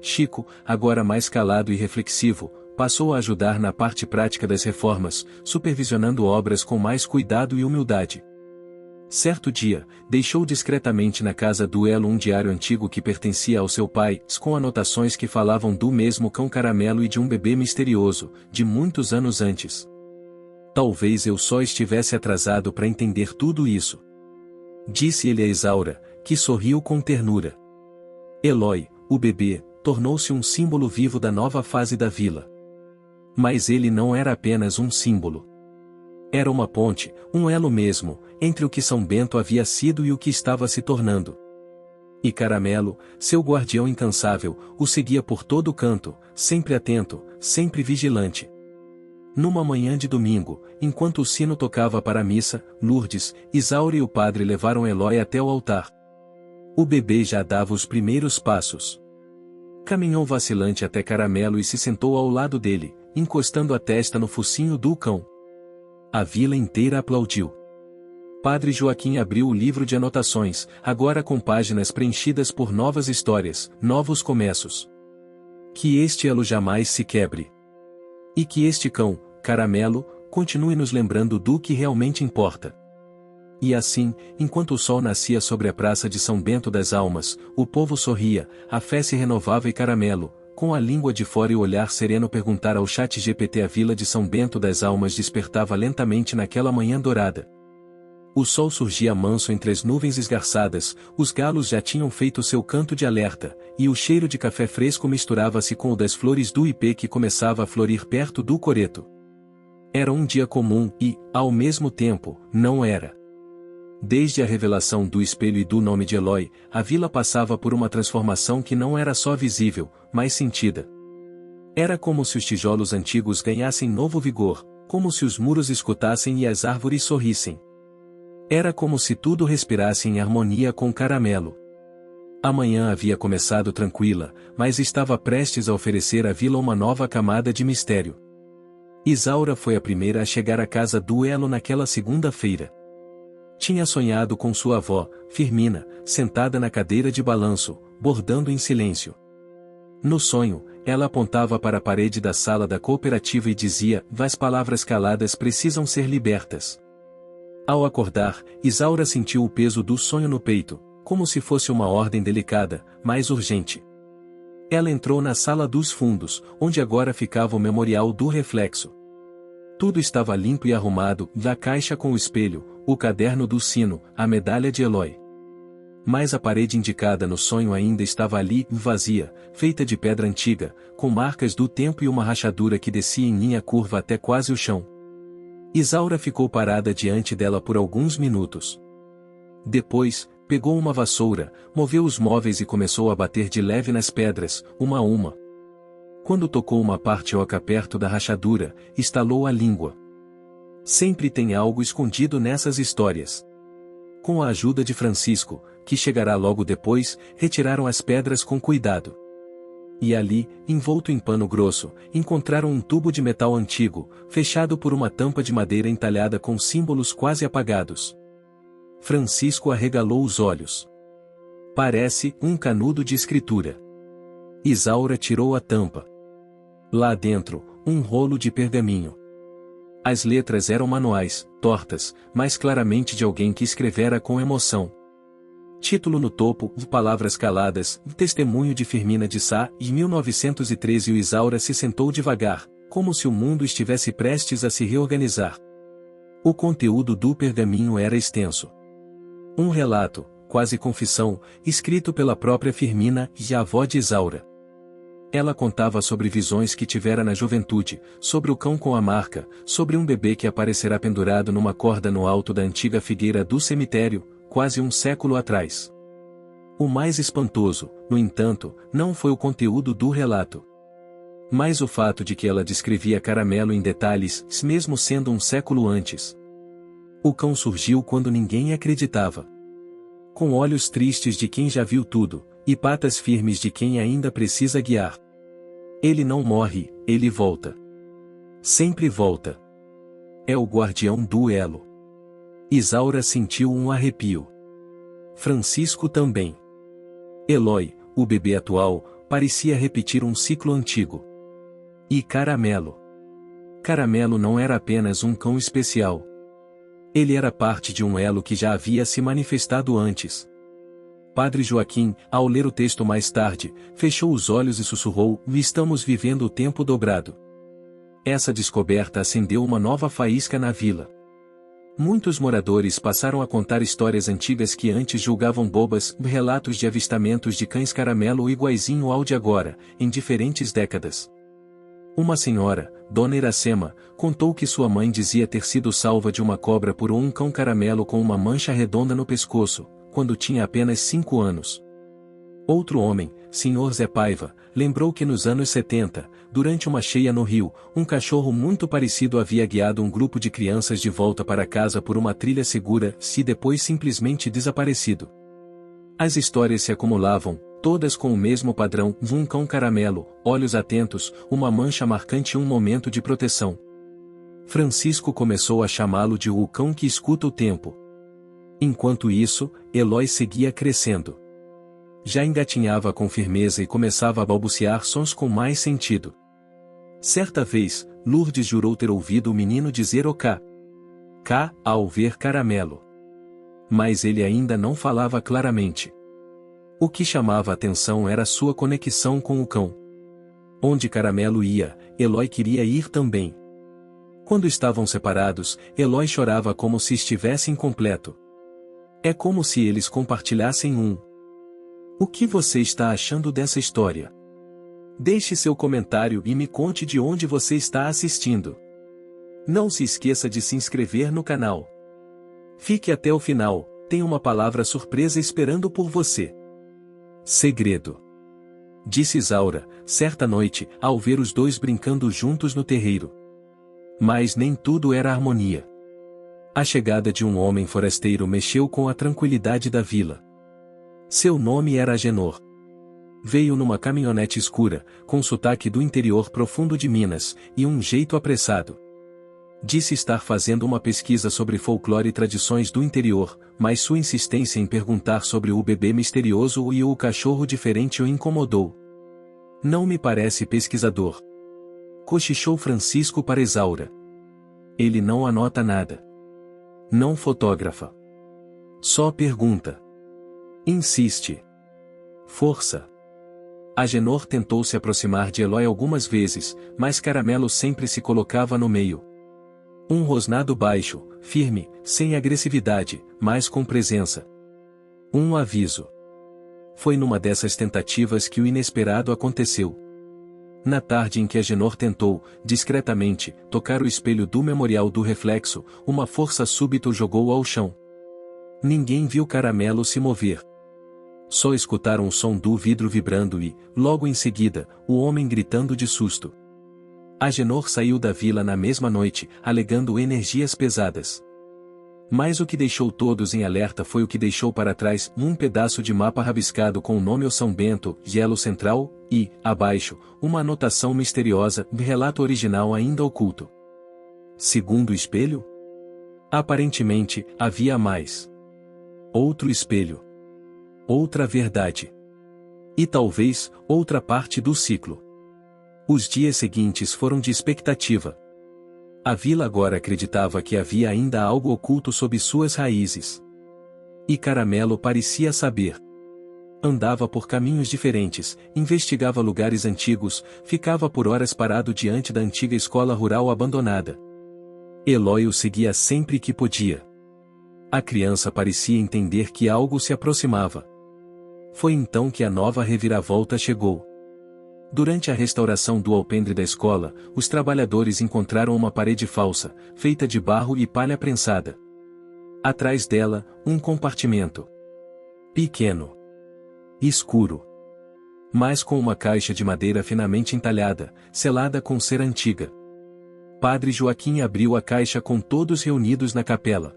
Chico, agora mais calado e reflexivo, passou a ajudar na parte prática das reformas, supervisionando obras com mais cuidado e humildade. Certo dia, deixou discretamente na casa do Elo um diário antigo que pertencia ao seu pai, com anotações que falavam do mesmo cão Caramelo e de um bebê misterioso, de muitos anos antes. Talvez eu só estivesse atrasado para entender tudo isso. Disse ele a Isaura, que sorriu com ternura. Eloy, o bebê, tornou-se um símbolo vivo da nova fase da vila. Mas ele não era apenas um símbolo. Era uma ponte, um elo mesmo, entre o que São Bento havia sido e o que estava se tornando. E Caramelo, seu guardião incansável, o seguia por todo o canto, sempre atento, sempre vigilante. Numa manhã de domingo, enquanto o sino tocava para a missa, Lourdes, Isaura e o padre levaram Eloy até o altar. O bebê já dava os primeiros passos. Caminhou vacilante até Caramelo e se sentou ao lado dele, encostando a testa no focinho do cão. A vila inteira aplaudiu. Padre Joaquim abriu o livro de anotações, agora com páginas preenchidas por novas histórias, novos começos. Que este elo jamais se quebre. E que este cão, Caramelo, continue nos lembrando do que realmente importa. E assim, enquanto o sol nascia sobre a praça de São Bento das Almas, o povo sorria, a fé se renovava e Caramelo, com a língua de fora e o olhar sereno perguntar ao ChatGPT a vila de São Bento das Almas despertava lentamente naquela manhã dourada. O sol surgia manso entre as nuvens esgarçadas, os galos já tinham feito seu canto de alerta, e o cheiro de café fresco misturava-se com o das flores do ipê que começava a florir perto do coreto. Era um dia comum e, ao mesmo tempo, não era. Desde a revelação do espelho e do nome de Eloy, a vila passava por uma transformação que não era só visível, mas sentida. Era como se os tijolos antigos ganhassem novo vigor, como se os muros escutassem e as árvores sorrissem. Era como se tudo respirasse em harmonia com Caramelo. A manhã havia começado tranquila, mas estava prestes a oferecer à vila uma nova camada de mistério. Isaura foi a primeira a chegar à casa do Elo naquela segunda-feira. Tinha sonhado com sua avó, Firmina, sentada na cadeira de balanço, bordando em silêncio. No sonho, ela apontava para a parede da sala da cooperativa e dizia: "As palavras caladas precisam ser libertas." Ao acordar, Isaura sentiu o peso do sonho no peito, como se fosse uma ordem delicada, mas urgente. Ela entrou na sala dos fundos, onde agora ficava o Memorial do Reflexo. Tudo estava limpo e arrumado, a caixa com o espelho, o caderno do sino, a medalha de Eloy. Mas a parede indicada no sonho ainda estava ali, vazia, feita de pedra antiga, com marcas do tempo e uma rachadura que descia em linha curva até quase o chão. Isaura ficou parada diante dela por alguns minutos. Depois, pegou uma vassoura, moveu os móveis e começou a bater de leve nas pedras, uma a uma. Quando tocou uma parte oca perto da rachadura, estalou a língua. Sempre tem algo escondido nessas histórias. Com a ajuda de Francisco, que chegará logo depois, retiraram as pedras com cuidado. E ali, envolto em pano grosso, encontraram um tubo de metal antigo, fechado por uma tampa de madeira entalhada com símbolos quase apagados. Francisco arregalou os olhos. Parece um canudo de escritura. Isaura tirou a tampa. Lá dentro, um rolo de pergaminho. As letras eram manuais, tortas, mas claramente de alguém que escrevera com emoção. Título no topo, palavras caladas, testemunho de Firmina de Sá, de 1913. O Isaura se sentou devagar, como se o mundo estivesse prestes a se reorganizar. O conteúdo do pergaminho era extenso. Um relato, quase confissão, escrito pela própria Firmina, e a avó de Isaura. Ela contava sobre visões que tivera na juventude, sobre o cão com a marca, sobre um bebê que aparecerá pendurado numa corda no alto da antiga figueira do cemitério, quase um século atrás. O mais espantoso, no entanto, não foi o conteúdo do relato, mas o fato de que ela descrevia Caramelo em detalhes, mesmo sendo um século antes. O cão surgiu quando ninguém acreditava. Com olhos tristes de quem já viu tudo, e patas firmes de quem ainda precisa guiar. Ele não morre, ele volta. Sempre volta. É o guardião do elo. Isaura sentiu um arrepio. Francisco também. Eloy, o bebê atual, parecia repetir um ciclo antigo. E Caramelo. Caramelo não era apenas um cão especial. Ele era parte de um elo que já havia se manifestado antes. Padre Joaquim, ao ler o texto mais tarde, fechou os olhos e sussurrou: "Estamos vivendo o tempo dobrado." Essa descoberta acendeu uma nova faísca na vila. Muitos moradores passaram a contar histórias antigas que antes julgavam bobas, relatos de avistamentos de cães Caramelo iguaizinho ao de agora, em diferentes décadas. Uma senhora, Dona Iracema, contou que sua mãe dizia ter sido salva de uma cobra por um cão Caramelo com uma mancha redonda no pescoço, quando tinha apenas 5 anos. Outro homem, Sr. Zé Paiva, lembrou que nos anos 70, durante uma cheia no Rio, um cachorro muito parecido havia guiado um grupo de crianças de volta para casa por uma trilha segura, e depois simplesmente desaparecido. As histórias se acumulavam, todas com o mesmo padrão: um cão Caramelo, olhos atentos, uma mancha marcante e um momento de proteção. Francisco começou a chamá-lo de o cão que escuta o tempo. Enquanto isso, Eloy seguia crescendo. Já engatinhava com firmeza e começava a balbuciar sons com mais sentido. Certa vez, Lourdes jurou ter ouvido o menino dizer o K ao ver Caramelo. Mas ele ainda não falava claramente. O que chamava a atenção era sua conexão com o cão. Onde Caramelo ia, Eloy queria ir também. Quando estavam separados, Eloy chorava como se estivesse incompleto. É como se eles compartilhassem um. O que você está achando dessa história? Deixe seu comentário e me conte de onde você está assistindo. Não se esqueça de se inscrever no canal. Fique até o final, tem uma palavra surpresa esperando por você. Segredo. Disse Isaura, certa noite, ao ver os dois brincando juntos no terreiro. Mas nem tudo era harmonia. A chegada de um homem forasteiro mexeu com a tranquilidade da vila. Seu nome era Agenor. Veio numa caminhonete escura, com sotaque do interior profundo de Minas, e um jeito apressado. Disse estar fazendo uma pesquisa sobre folclore e tradições do interior, mas sua insistência em perguntar sobre o bebê misterioso e o cachorro diferente o incomodou. Não me parece pesquisador. Cochichou Francisco para Isaura. Ele não anota nada. Não fotografa. Só pergunta. Insiste. Força. Agenor tentou se aproximar de Eloy algumas vezes, mas Caramelo sempre se colocava no meio. Um rosnado baixo, firme, sem agressividade, mas com presença. Um aviso. Foi numa dessas tentativas que o inesperado aconteceu. Na tarde em que Agenor tentou, discretamente, tocar o espelho do memorial do reflexo, uma força súbita o jogou ao chão. Ninguém viu Caramelo se mover. Só escutaram o som do vidro vibrando e, logo em seguida, o homem gritando de susto. Agenor saiu da vila na mesma noite, alegando energias pesadas. Mas o que deixou todos em alerta foi o que deixou para trás um pedaço de mapa rabiscado com o nome São Bento, Elo Central, e, abaixo, uma anotação misteriosa, relato original ainda oculto. Segundo o espelho? Aparentemente, havia mais. Outro espelho. Outra verdade. E talvez, outra parte do ciclo. Os dias seguintes foram de expectativa. A vila agora acreditava que havia ainda algo oculto sob suas raízes. E Caramelo parecia saber. Andava por caminhos diferentes, investigava lugares antigos, ficava por horas parado diante da antiga escola rural abandonada. Eloy o seguia sempre que podia. A criança parecia entender que algo se aproximava. Foi então que a nova reviravolta chegou. Durante a restauração do alpendre da escola, os trabalhadores encontraram uma parede falsa, feita de barro e palha prensada. Atrás dela, um compartimento. Pequeno. escuro. Mas com uma caixa de madeira finamente entalhada, selada com cera antiga. Padre Joaquim abriu a caixa com todos reunidos na capela.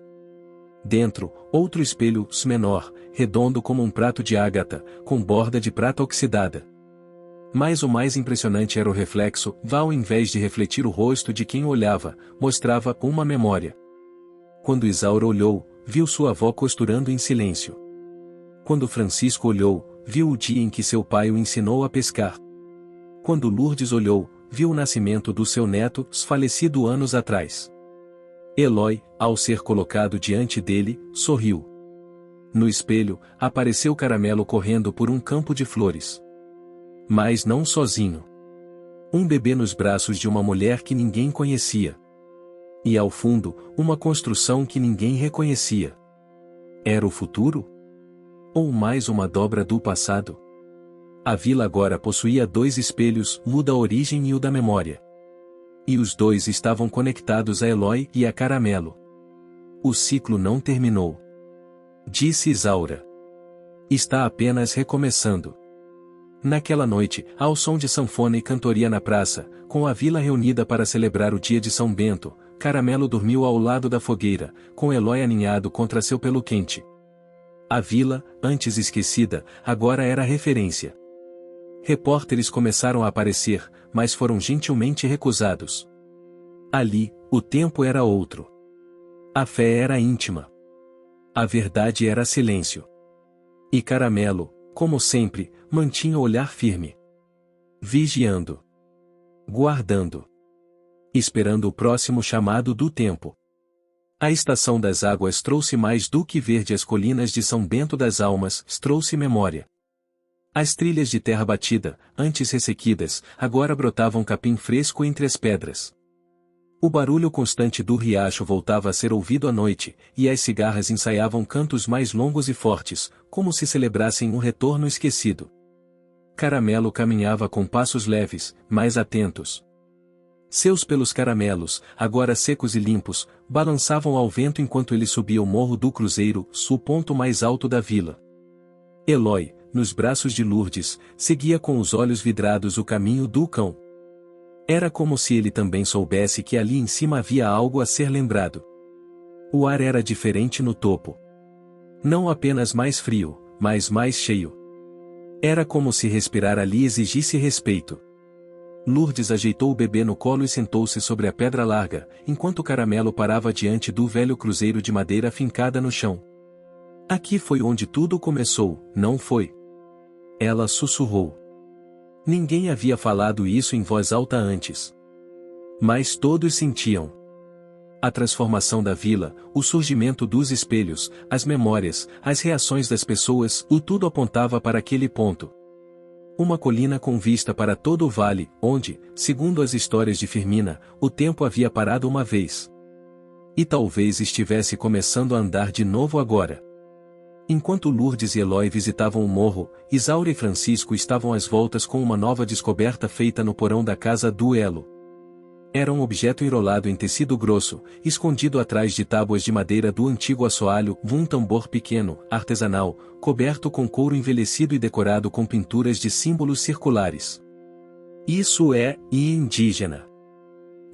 Dentro, outro espelho menor, redondo como um prato de ágata, com borda de prata oxidada. Mas o mais impressionante era o reflexo, ao invés de refletir o rosto de quem olhava, mostrava uma memória. Quando Isaura olhou, viu sua avó costurando em silêncio. Quando Francisco olhou, viu o dia em que seu pai o ensinou a pescar. Quando Lourdes olhou, viu o nascimento do seu neto, falecido anos atrás. Eloy, ao ser colocado diante dele, sorriu. No espelho, apareceu Caramelo correndo por um campo de flores. Mas não sozinho. Um bebê nos braços de uma mulher que ninguém conhecia. E ao fundo, uma construção que ninguém reconhecia. Era o futuro? Ou mais uma dobra do passado? A vila agora possuía 2 espelhos, o da origem e o da memória. E os 2 estavam conectados a Eloy e a Caramelo. O ciclo não terminou. Disse Isaura. Está apenas recomeçando. Naquela noite, ao som de sanfona e cantoria na praça, com a vila reunida para celebrar o dia de São Bento, Caramelo dormiu ao lado da fogueira, com Eloy aninhado contra seu pelo quente. A vila, antes esquecida, agora era referência. Repórteres começaram a aparecer, mas foram gentilmente recusados. Ali, o tempo era outro. A fé era íntima. A verdade era silêncio. E Caramelo, como sempre, mantinha o olhar firme. Vigiando. Guardando. Esperando o próximo chamado do tempo. A estação das águas trouxe mais do que verde as colinas de São Bento das Almas, trouxe memória. As trilhas de terra batida, antes ressequidas, agora brotavam capim fresco entre as pedras. O barulho constante do riacho voltava a ser ouvido à noite, e as cigarras ensaiavam cantos mais longos e fortes, como se celebrassem um retorno esquecido. Caramelo caminhava com passos leves, mais atentos. Seus pelos caramelos, agora secos e limpos, balançavam ao vento enquanto ele subia o morro do Cruzeiro, o ponto mais alto da vila. Eloy, nos braços de Lourdes, seguia com os olhos vidrados o caminho do cão. Era como se ele também soubesse que ali em cima havia algo a ser lembrado. O ar era diferente no topo. Não apenas mais frio, mas mais cheio. Era como se respirar ali exigisse respeito. Lourdes ajeitou o bebê no colo e sentou-se sobre a pedra larga, enquanto Caramelo parava diante do velho cruzeiro de madeira fincada no chão. Aqui foi onde tudo começou, não foi? Ela sussurrou. Ninguém havia falado isso em voz alta antes. Mas todos sentiam. A transformação da vila, o surgimento dos espelhos, as memórias, as reações das pessoas, o tudo apontava para aquele ponto. Uma colina com vista para todo o vale, onde, segundo as histórias de Firmina, o tempo havia parado uma vez. E talvez estivesse começando a andar de novo agora. Enquanto Lourdes e Eloy visitavam o morro, Isaura e Francisco estavam às voltas com uma nova descoberta feita no porão da casa do Elo. Era um objeto enrolado em tecido grosso, escondido atrás de tábuas de madeira do antigo assoalho, um tambor pequeno, artesanal, coberto com couro envelhecido e decorado com pinturas de símbolos circulares. Isso é indígena,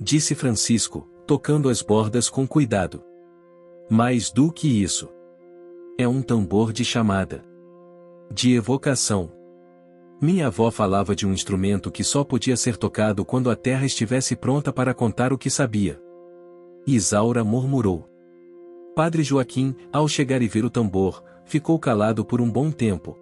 disse Francisco, tocando as bordas com cuidado. Mais do que isso. É um tambor de chamada. De evocação. Minha avó falava de um instrumento que só podia ser tocado quando a terra estivesse pronta para contar o que sabia. Isaura murmurou. Padre Joaquim, ao chegar e ver o tambor, ficou calado por um bom tempo.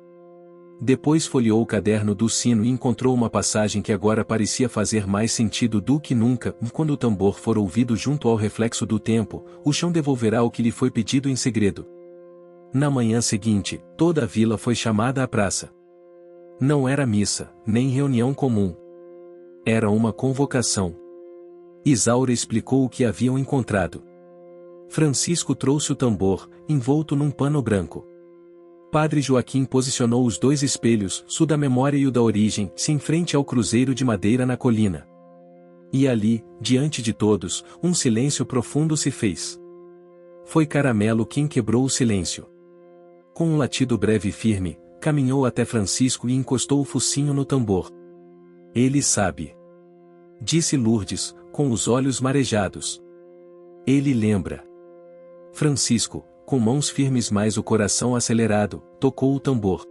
Depois folheou o caderno do sino e encontrou uma passagem que agora parecia fazer mais sentido do que nunca. Quando o tambor for ouvido junto ao reflexo do tempo, o chão devolverá o que lhe foi pedido em segredo. Na manhã seguinte, toda a vila foi chamada à praça. Não era missa, nem reunião comum. Era uma convocação. Isaura explicou o que haviam encontrado. Francisco trouxe o tambor, envolto num pano branco. Padre Joaquim posicionou os 2 espelhos, o da memória e o da origem, em frente ao cruzeiro de madeira na colina. E ali, diante de todos, um silêncio profundo se fez. Foi Caramelo quem quebrou o silêncio. Com um latido breve e firme, caminhou até Francisco e encostou o focinho no tambor. Ele sabe. Disse Lourdes, com os olhos marejados. Ele lembra. Francisco, com mãos firmes mas o coração acelerado, tocou o tambor.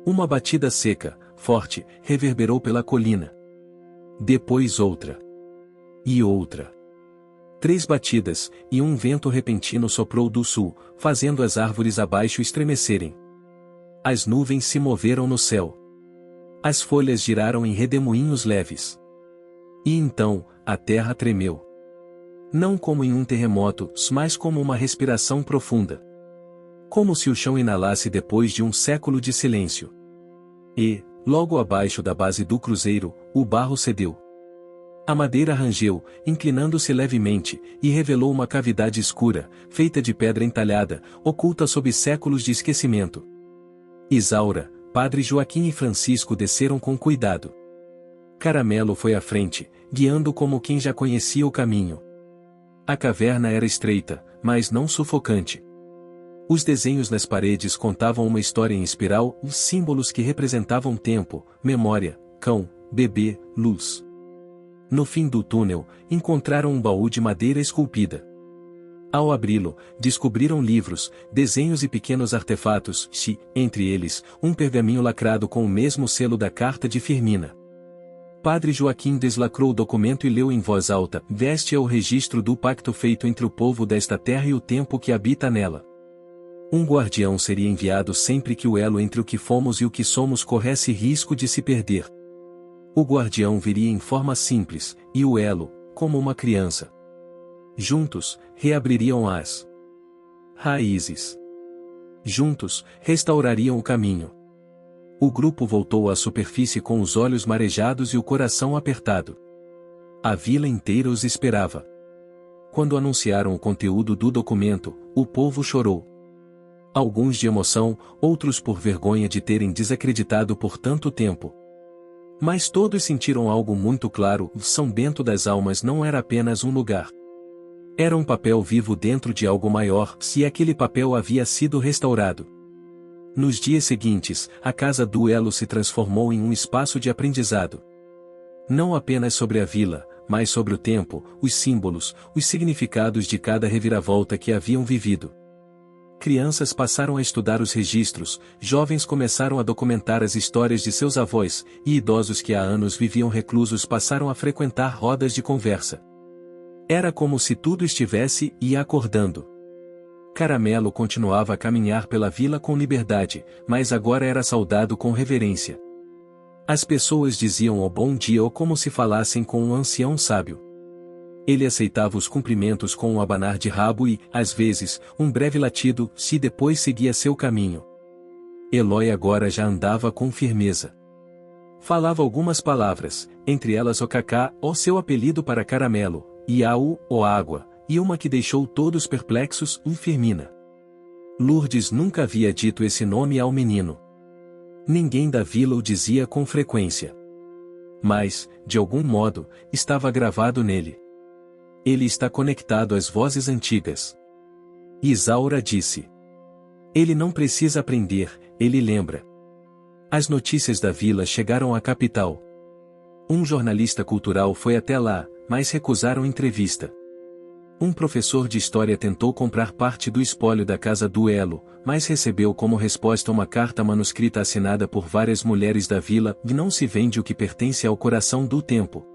Uma batida seca, forte, reverberou pela colina. Depois outra. E outra. 3 batidas, e um vento repentino soprou do sul, fazendo as árvores abaixo estremecerem. As nuvens se moveram no céu. As folhas giraram em redemoinhos leves. E então, a terra tremeu. Não como em um terremoto, mas como uma respiração profunda. Como se o chão inalasse depois de um século de silêncio. E, logo abaixo da base do cruzeiro, o barro cedeu. A madeira rangeu, inclinando-se levemente, e revelou uma cavidade escura, feita de pedra entalhada, oculta sob séculos de esquecimento. Isaura, Padre Joaquim e Francisco desceram com cuidado. Caramelo foi à frente, guiando como quem já conhecia o caminho. A caverna era estreita, mas não sufocante. Os desenhos nas paredes contavam uma história em espiral, os símbolos que representavam tempo, memória, cão, bebê, luz. No fim do túnel, encontraram um baú de madeira esculpida. Ao abri-lo, descobriram livros, desenhos e pequenos artefatos, entre eles, um pergaminho lacrado com o mesmo selo da carta de Firmina. Padre Joaquim deslacrou o documento e leu em voz alta: "Este é o registro do pacto feito entre o povo desta terra e o tempo que habita nela. Um guardião seria enviado sempre que o elo entre o que fomos e o que somos corresse risco de se perder. O guardião viria em forma simples, e o elo, como uma criança. Juntos, reabririam as raízes. Juntos, restaurariam o caminho." O grupo voltou à superfície com os olhos marejados e o coração apertado. A vila inteira os esperava. Quando anunciaram o conteúdo do documento, o povo chorou. Alguns de emoção, outros por vergonha de terem desacreditado por tanto tempo. Mas todos sentiram algo muito claro: São Bento das Almas não era apenas um lugar. Era um papel vivo dentro de algo maior, se aquele papel havia sido restaurado. Nos dias seguintes, a Casa do Elo se transformou em um espaço de aprendizado. Não apenas sobre a vila, mas sobre o tempo, os símbolos, os significados de cada reviravolta que haviam vivido. Crianças passaram a estudar os registros, jovens começaram a documentar as histórias de seus avós, e idosos que há anos viviam reclusos passaram a frequentar rodas de conversa. Era como se tudo estivesse acordando. Caramelo continuava a caminhar pela vila com liberdade, mas agora era saudado com reverência. As pessoas diziam o bom dia ou como se falassem com um ancião sábio. Ele aceitava os cumprimentos com um abanar de rabo e, às vezes, um breve latido, se depois seguia seu caminho. Eloy agora já andava com firmeza. Falava algumas palavras, entre elas o cacá, o seu apelido para Caramelo, e o água, e uma que deixou todos perplexos, Firmina. Lourdes nunca havia dito esse nome ao menino. Ninguém da vila o dizia com frequência. Mas, de algum modo, estava gravado nele. Ele está conectado às vozes antigas. Isaura disse. Ele não precisa aprender, ele lembra. As notícias da vila chegaram à capital. Um jornalista cultural foi até lá, mas recusaram entrevista. Um professor de história tentou comprar parte do espólio da Casa do Elo, mas recebeu como resposta uma carta manuscrita assinada por várias mulheres da vila: "Não se vende o que pertence ao coração do tempo."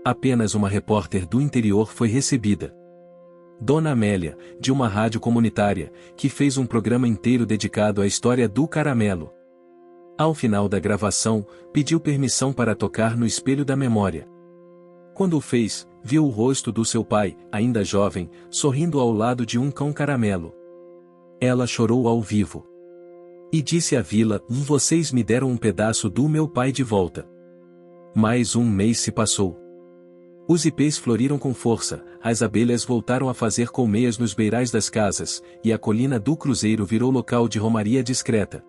Apenas uma repórter do interior foi recebida. Dona Amélia, de uma rádio comunitária, que fez um programa inteiro dedicado à história do Caramelo. Ao final da gravação, pediu permissão para tocar no espelho da memória. Quando o fez, viu o rosto do seu pai, ainda jovem, sorrindo ao lado de um cão caramelo. Ela chorou ao vivo. E disse à vila: "Vocês me deram um pedaço do meu pai de volta." Mais um mês se passou. Os ipês floriram com força, as abelhas voltaram a fazer colmeias nos beirais das casas, e a colina do Cruzeiro virou local de romaria discreta.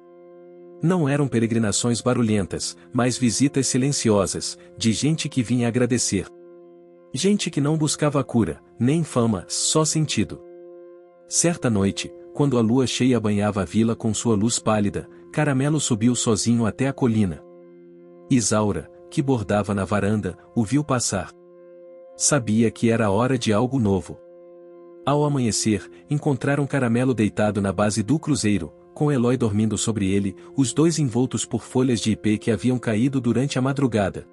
Não eram peregrinações barulhentas, mas visitas silenciosas, de gente que vinha agradecer. Gente que não buscava cura, nem fama, só sentido. Certa noite, quando a lua cheia banhava a vila com sua luz pálida, Caramelo subiu sozinho até a colina. Isaura, que bordava na varanda, o viu passar. Sabia que era hora de algo novo. Ao amanhecer, encontraram Caramelo deitado na base do cruzeiro, com Eloy dormindo sobre ele, os dois envoltos por folhas de ipê que haviam caído durante a madrugada.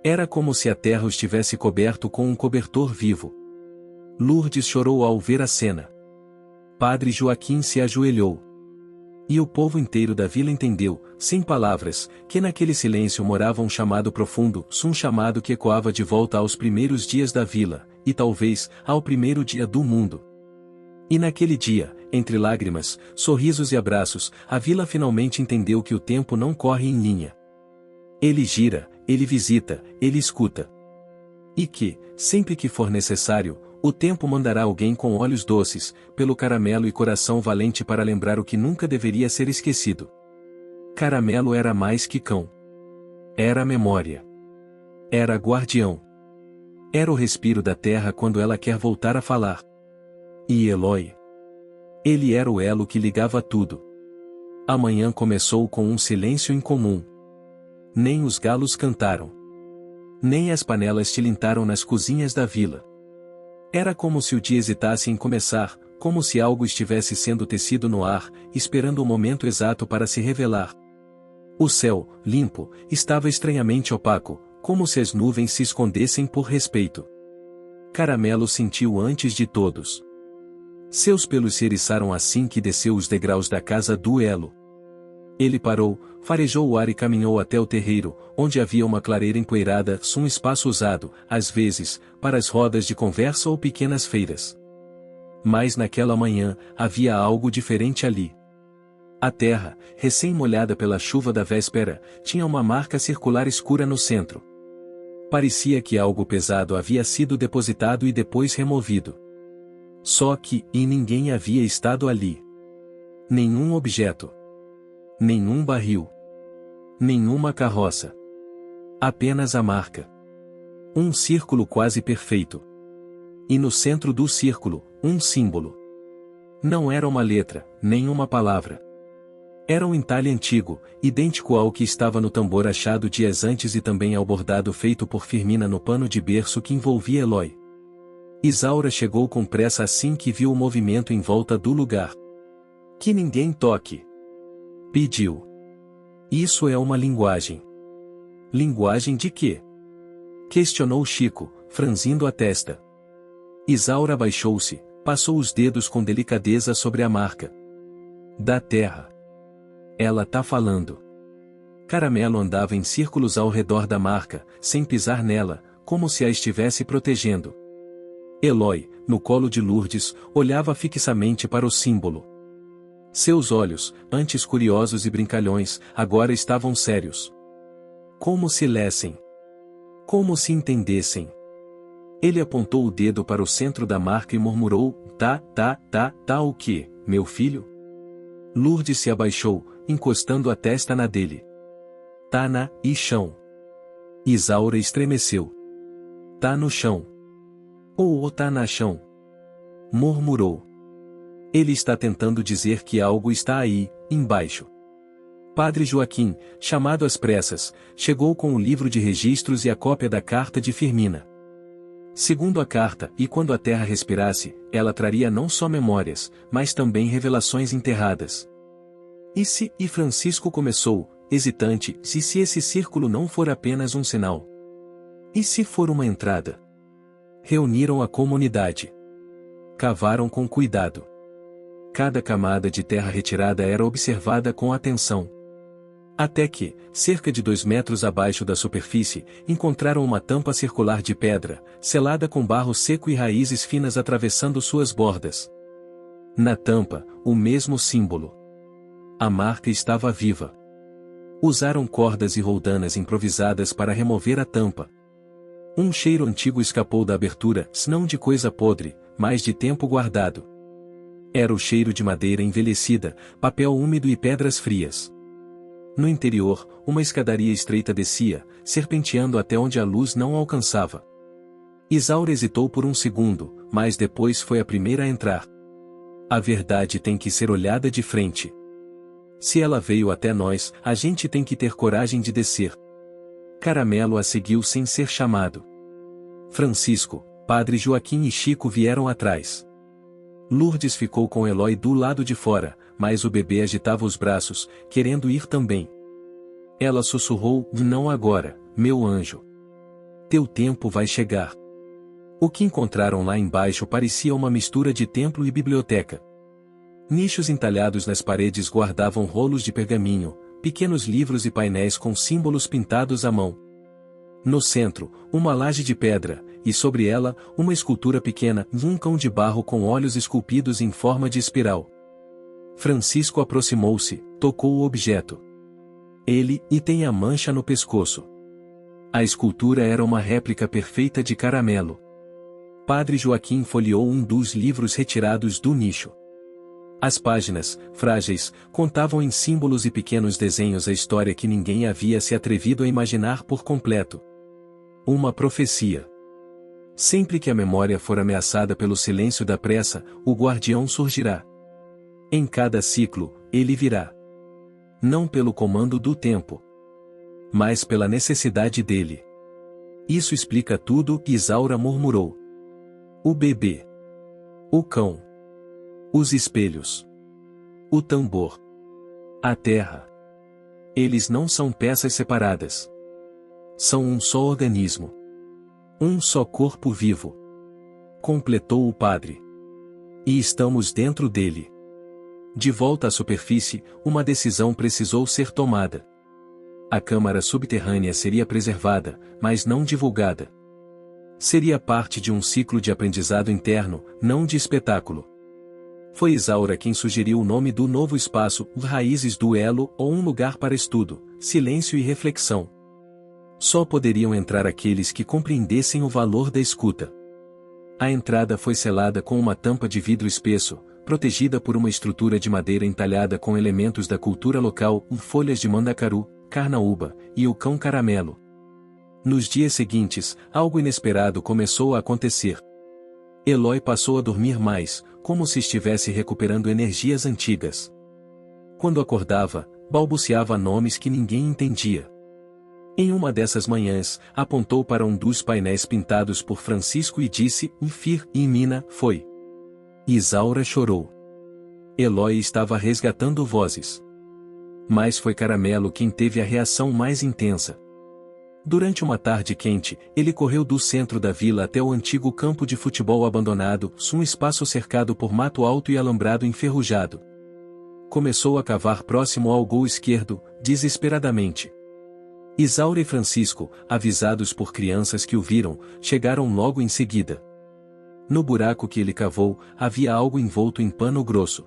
Era como se a terra os tivesse coberto com um cobertor vivo. Lourdes chorou ao ver a cena. Padre Joaquim se ajoelhou. E o povo inteiro da vila entendeu, sem palavras, que naquele silêncio morava um chamado profundo, um chamado que ecoava de volta aos primeiros dias da vila, e talvez, ao primeiro dia do mundo. E naquele dia, entre lágrimas, sorrisos e abraços, a vila finalmente entendeu que o tempo não corre em linha. Ele gira, ele visita, ele escuta. E que, sempre que for necessário, o tempo mandará alguém com olhos doces, pelo caramelo e coração valente para lembrar o que nunca deveria ser esquecido. Caramelo era mais que cão. Era a memória. Era guardião. Era o respiro da terra quando ela quer voltar a falar. E Eloy? Ele era o elo que ligava tudo. A manhã começou com um silêncio incomum. Nem os galos cantaram. Nem as panelas tilintaram nas cozinhas da vila. Era como se o dia hesitasse em começar, como se algo estivesse sendo tecido no ar, esperando o momento exato para se revelar. O céu, limpo, estava estranhamente opaco, como se as nuvens se escondessem por respeito. Caramelo sentiu antes de todos. Seus pelos se eriçaram assim que desceu os degraus da casa do Elo. Ele parou, farejou o ar e caminhou até o terreiro, onde havia uma clareira empoeirada, um espaço usado, às vezes, para as rodas de conversa ou pequenas feiras. Mas naquela manhã, havia algo diferente ali. A terra, recém-molhada pela chuva da véspera, tinha uma marca circular escura no centro. Parecia que algo pesado havia sido depositado e depois removido. Só que, ninguém havia estado ali. Nenhum objeto. Nenhum barril. Nenhuma carroça. Apenas a marca. Um círculo quase perfeito. E no centro do círculo, um símbolo. Não era uma letra, nem uma palavra. Era um entalhe antigo, idêntico ao que estava no tambor achado dias antes e também ao bordado feito por Firmina no pano de berço que envolvia Eloy. Isaura chegou com pressa assim que viu o movimento em volta do lugar. Que ninguém toque. Pediu. Isso é uma linguagem. Linguagem de quê? Questionou Chico, franzindo a testa. Isaura abaixou-se, passou os dedos com delicadeza sobre a marca. Da terra. Ela tá falando. Caramelo andava em círculos ao redor da marca, sem pisar nela, como se a estivesse protegendo. Eloy, no colo de Lourdes, olhava fixamente para o símbolo. Seus olhos, antes curiosos e brincalhões, agora estavam sérios. Como se lessem. Como se entendessem. Ele apontou o dedo para o centro da marca e murmurou, tá o quê, meu filho? Lourdes se abaixou, encostando a testa na dele. Tá na, e chão. Isaura estremeceu. Tá no chão. Ou tá na chão. Murmurou. Ele está tentando dizer que algo está aí, embaixo. Padre Joaquim, chamado às pressas, chegou com o livro de registros e a cópia da carta de Firmina. Segundo a carta, e quando a terra respirasse, ela traria não só memórias, mas também revelações enterradas. E Francisco começou, hesitante, se esse círculo não for apenas um sinal? E se for uma entrada? Reuniram a comunidade. Cavaram com cuidado. Cada camada de terra retirada era observada com atenção. Até que, cerca de 2 metros abaixo da superfície, encontraram uma tampa circular de pedra, selada com barro seco e raízes finas atravessando suas bordas. Na tampa, o mesmo símbolo. A marca estava viva. Usaram cordas e roldanas improvisadas para remover a tampa. Um cheiro antigo escapou da abertura, não de coisa podre, mas de tempo guardado. Era o cheiro de madeira envelhecida, papel úmido e pedras frias. No interior, uma escadaria estreita descia, serpenteando até onde a luz não alcançava. Isaura hesitou por um segundo, mas depois foi a primeira a entrar. A verdade tem que ser olhada de frente. Se ela veio até nós, a gente tem que ter coragem de descer. Caramelo a seguiu sem ser chamado. Francisco, Padre Joaquim e Chico vieram atrás. Lourdes ficou com Eloy do lado de fora, mas o bebê agitava os braços, querendo ir também. Ela sussurrou: "Não agora, meu anjo. Teu tempo vai chegar." O que encontraram lá embaixo parecia uma mistura de templo e biblioteca. Nichos entalhados nas paredes guardavam rolos de pergaminho, pequenos livros e painéis com símbolos pintados à mão. No centro, uma laje de pedra, e sobre ela, uma escultura pequena, um cão de barro com olhos esculpidos em forma de espiral. Francisco aproximou-se, tocou o objeto. Ele, e tem a mancha no pescoço. A escultura era uma réplica perfeita de Caramelo. Padre Joaquim folheou um dos livros retirados do nicho. As páginas, frágeis, contavam em símbolos e pequenos desenhos a história que ninguém havia se atrevido a imaginar por completo. Uma profecia. Sempre que a memória for ameaçada pelo silêncio da pressa, o guardião surgirá. Em cada ciclo, ele virá. Não pelo comando do tempo, mas pela necessidade dele. Isso explica tudo, Isaura murmurou. O bebê. O cão. Os espelhos. O tambor. A terra. Eles não são peças separadas. São um só organismo. Um só corpo vivo. Completou o padre. E estamos dentro dele. De volta à superfície, uma decisão precisou ser tomada. A câmara subterrânea seria preservada, mas não divulgada. Seria parte de um ciclo de aprendizado interno, não de espetáculo. Foi Isaura quem sugeriu o nome do novo espaço, Raízes do Elo, ou um lugar para estudo, silêncio e reflexão. Só poderiam entrar aqueles que compreendessem o valor da escuta. A entrada foi selada com uma tampa de vidro espesso, protegida por uma estrutura de madeira entalhada com elementos da cultura local, folhas de mandacaru, carnaúba, e o cão Caramelo. Nos dias seguintes, algo inesperado começou a acontecer. Eloy passou a dormir mais, como se estivesse recuperando energias antigas. Quando acordava, balbuciava nomes que ninguém entendia. Em uma dessas manhãs, apontou para um dos painéis pintados por Francisco e disse: "Infir, Imina, foi." Isaura chorou. Eloy estava resgatando vozes. Mas foi Caramelo quem teve a reação mais intensa. Durante uma tarde quente, ele correu do centro da vila até o antigo campo de futebol abandonado, um espaço cercado por mato alto e alambrado enferrujado. Começou a cavar próximo ao gol esquerdo, desesperadamente. Isaura e Francisco, avisados por crianças que o viram, chegaram logo em seguida. No buraco que ele cavou, havia algo envolto em pano grosso.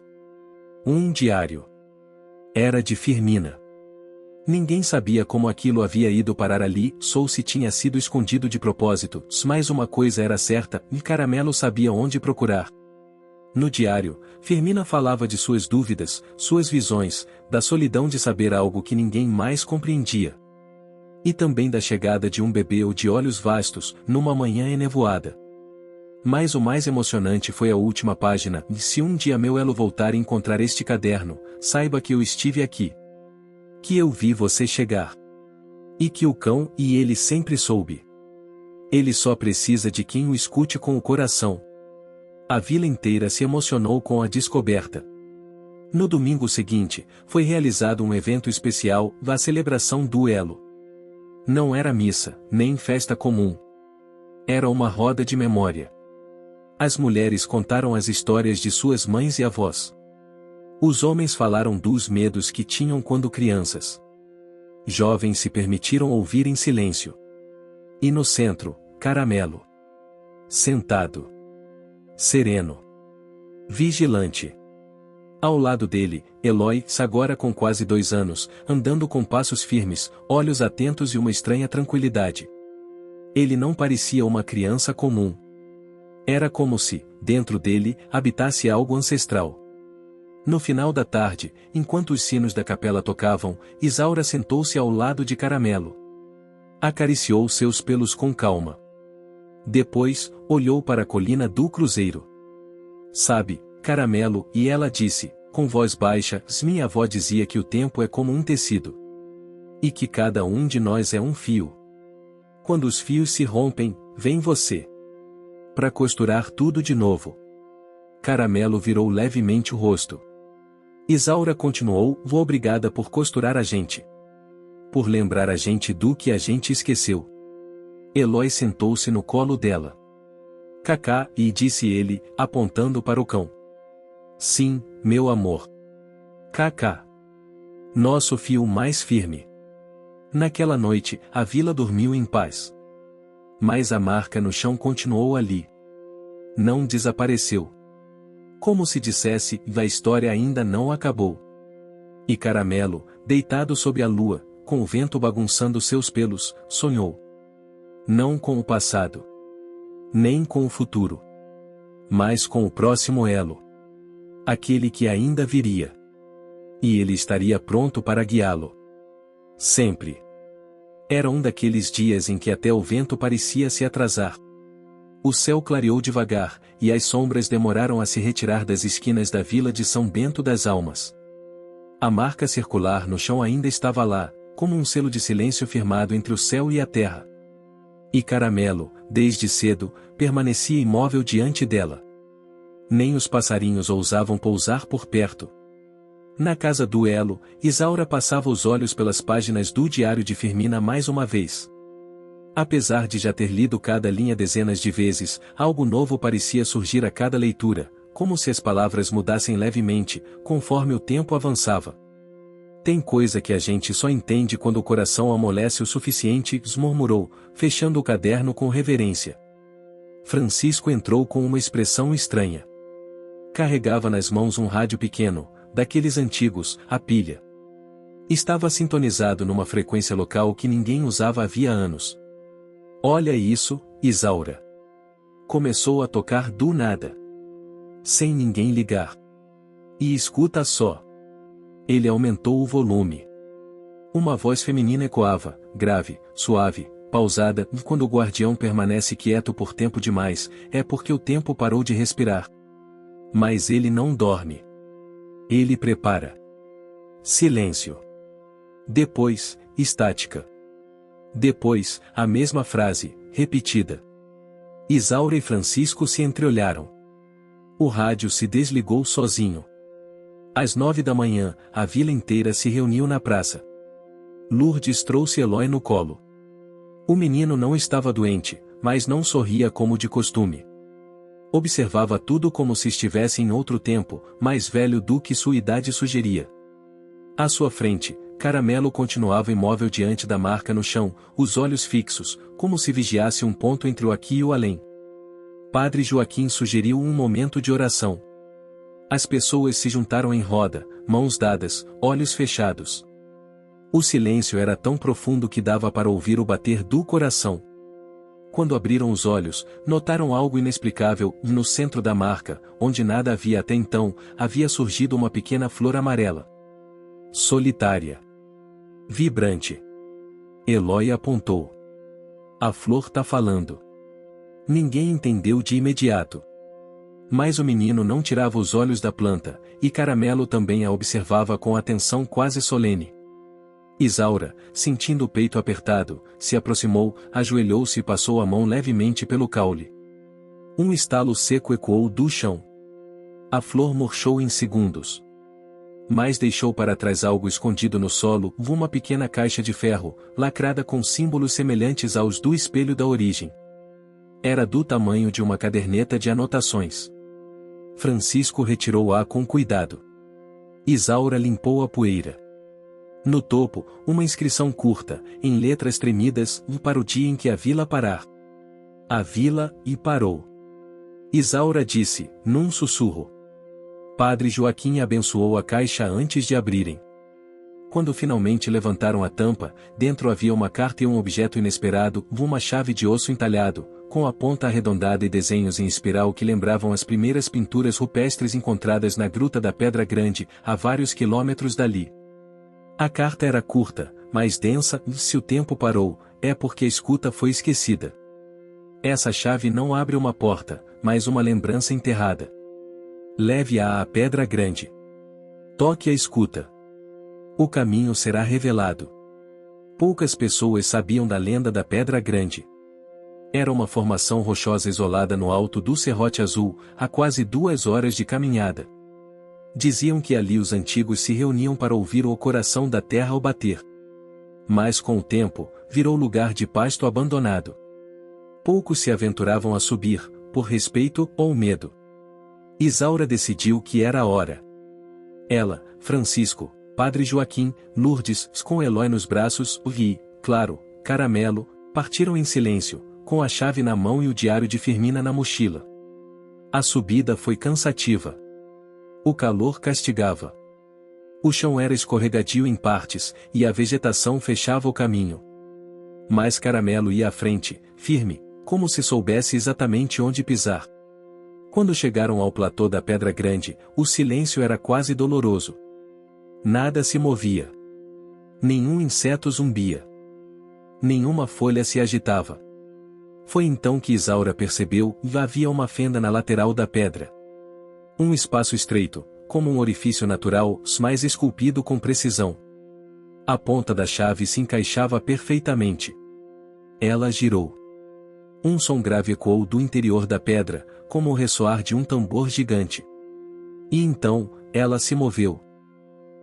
Um diário. Era de Firmina. Ninguém sabia como aquilo havia ido parar ali, só se tinha sido escondido de propósito, mas uma coisa era certa, e Caramelo sabia onde procurar. No diário, Firmina falava de suas dúvidas, suas visões, da solidão de saber algo que ninguém mais compreendia. E também da chegada de um bebê de olhos vastos, numa manhã enevoada. Mas o mais emocionante foi a última página: "Se um dia meu Elo voltar e encontrar este caderno, saiba que eu estive aqui. Que eu vi você chegar. E que o cão e ele sempre soube. Ele só precisa de quem o escute com o coração." A vila inteira se emocionou com a descoberta. No domingo seguinte, foi realizado um evento especial, a celebração do Elo. Não era missa, nem festa comum. Era uma roda de memória. As mulheres contaram as histórias de suas mães e avós. Os homens falaram dos medos que tinham quando crianças. Jovens se permitiram ouvir em silêncio. E no centro, Caramelo. Sentado. Sereno. Vigilante. Ao lado dele, Eloy, agora com quase 2 anos, andando com passos firmes, olhos atentos e uma estranha tranquilidade. Ele não parecia uma criança comum. Era como se, dentro dele, habitasse algo ancestral. No final da tarde, enquanto os sinos da capela tocavam, Isaura sentou-se ao lado de Caramelo. Acariciou seus pelos com calma. Depois, olhou para a colina do Cruzeiro. "Sabe, Caramelo", e ela disse, Com voz baixa, minha avó dizia que o tempo é como um tecido. E que cada um de nós é um fio. Quando os fios se rompem, vem você. Para costurar tudo de novo. Caramelo virou levemente o rosto. Isaura continuou, obrigada por costurar a gente. Por lembrar a gente do que a gente esqueceu. Eloy sentou-se no colo dela. Cacá, e disse ele, apontando para o cão. Sim, meu amor. Cacá. Nosso fio mais firme. Naquela noite, a vila dormiu em paz. Mas a marca no chão continuou ali. Não desapareceu. Como se dissesse, a história ainda não acabou. E Caramelo, deitado sob a lua, com o vento bagunçando seus pelos, sonhou. Não com o passado. Nem com o futuro. Mas com o próximo elo. Aquele que ainda viria. E ele estaria pronto para guiá-lo. Sempre. Era um daqueles dias em que até o vento parecia se atrasar. O céu clareou devagar, e as sombras demoraram a se retirar das esquinas da vila de São Bento das Almas. A marca circular no chão ainda estava lá, como um selo de silêncio firmado entre o céu e a terra. E Caramelo, desde cedo, permanecia imóvel diante dela. Nem os passarinhos ousavam pousar por perto. Na casa do Elo, Isaura passava os olhos pelas páginas do diário de Firmina mais uma vez. Apesar de já ter lido cada linha dezenas de vezes, algo novo parecia surgir a cada leitura, como se as palavras mudassem levemente, conforme o tempo avançava. Tem coisa que a gente só entende quando o coração amolece o suficiente, murmurou, fechando o caderno com reverência. Francisco entrou com uma expressão estranha. Carregava nas mãos um rádio pequeno, daqueles antigos, a pilha. Estava sintonizado numa frequência local que ninguém usava havia anos. Olha isso, Isaura. Começou a tocar do nada. Sem ninguém ligar. E escuta só. Ele aumentou o volume. Uma voz feminina ecoava, grave, suave, pausada, e quando o guardião permanece quieto por tempo demais, é porque o tempo parou de respirar. Mas ele não dorme. Ele prepara. Silêncio. Depois, estática. Depois, a mesma frase, repetida. Isaura e Francisco se entreolharam. O rádio se desligou sozinho. Às 9 da manhã, a vila inteira se reuniu na praça. Lourdes trouxe Eloy no colo. O menino não estava doente, mas não sorria como de costume. Observava tudo como se estivesse em outro tempo, mais velho do que sua idade sugeria. À sua frente, Caramelo continuava imóvel diante da marca no chão, os olhos fixos, como se vigiasse um ponto entre o aqui e o além. Padre Joaquim sugeriu um momento de oração. As pessoas se juntaram em roda, mãos dadas, olhos fechados. O silêncio era tão profundo que dava para ouvir o bater do coração. Quando abriram os olhos, notaram algo inexplicável, e no centro da marca, onde nada havia até então, havia surgido uma pequena flor amarela. Solitária. Vibrante. Eloy apontou. A flor tá falando. Ninguém entendeu de imediato. Mas o menino não tirava os olhos da planta, e Caramelo também a observava com atenção quase solene. Isaura, sentindo o peito apertado, se aproximou, ajoelhou-se e passou a mão levemente pelo caule. Um estalo seco ecoou do chão. A flor murchou em segundos. Mas deixou para trás algo escondido no solo, uma pequena caixa de ferro, lacrada com símbolos semelhantes aos do espelho da origem. Era do tamanho de uma caderneta de anotações. Francisco retirou-a com cuidado. Isaura limpou a poeira. No topo, uma inscrição curta, em letras tremidas, para o dia em que a vila parar. A vila, e parou. Isaura disse, num sussurro. Padre Joaquim abençoou a caixa antes de abrirem. Quando finalmente levantaram a tampa, dentro havia uma carta e um objeto inesperado, uma chave de osso entalhado, com a ponta arredondada e desenhos em espiral que lembravam as primeiras pinturas rupestres encontradas na Gruta da Pedra Grande, a vários quilômetros dali. A carta era curta, mas densa, e se o tempo parou, é porque a escuta foi esquecida. Essa chave não abre uma porta, mas uma lembrança enterrada. Leve-a à Pedra Grande. Toque a escuta. O caminho será revelado. Poucas pessoas sabiam da lenda da Pedra Grande. Era uma formação rochosa isolada no alto do Serrote Azul, a quase 2 horas de caminhada. Diziam que ali os antigos se reuniam para ouvir o coração da terra ao bater. Mas com o tempo, virou lugar de pasto abandonado. Poucos se aventuravam a subir, por respeito ou medo. Isaura decidiu que era a hora. Ela, Francisco, Padre Joaquim, Lourdes, com Eloy nos braços, e, claro, Caramelo, partiram em silêncio, com a chave na mão e o diário de Firmina na mochila. A subida foi cansativa. O calor castigava. O chão era escorregadio em partes, e a vegetação fechava o caminho. Mas Caramelo ia à frente, firme, como se soubesse exatamente onde pisar. Quando chegaram ao platô da Pedra Grande, o silêncio era quase doloroso. Nada se movia. Nenhum inseto zumbia. Nenhuma folha se agitava. Foi então que Isaura percebeu que havia uma fenda na lateral da pedra. Um espaço estreito, como um orifício natural, mas esculpido com precisão. A ponta da chave se encaixava perfeitamente. Ela girou. Um som grave ecoou do interior da pedra, como o ressoar de um tambor gigante. E então, ela se moveu.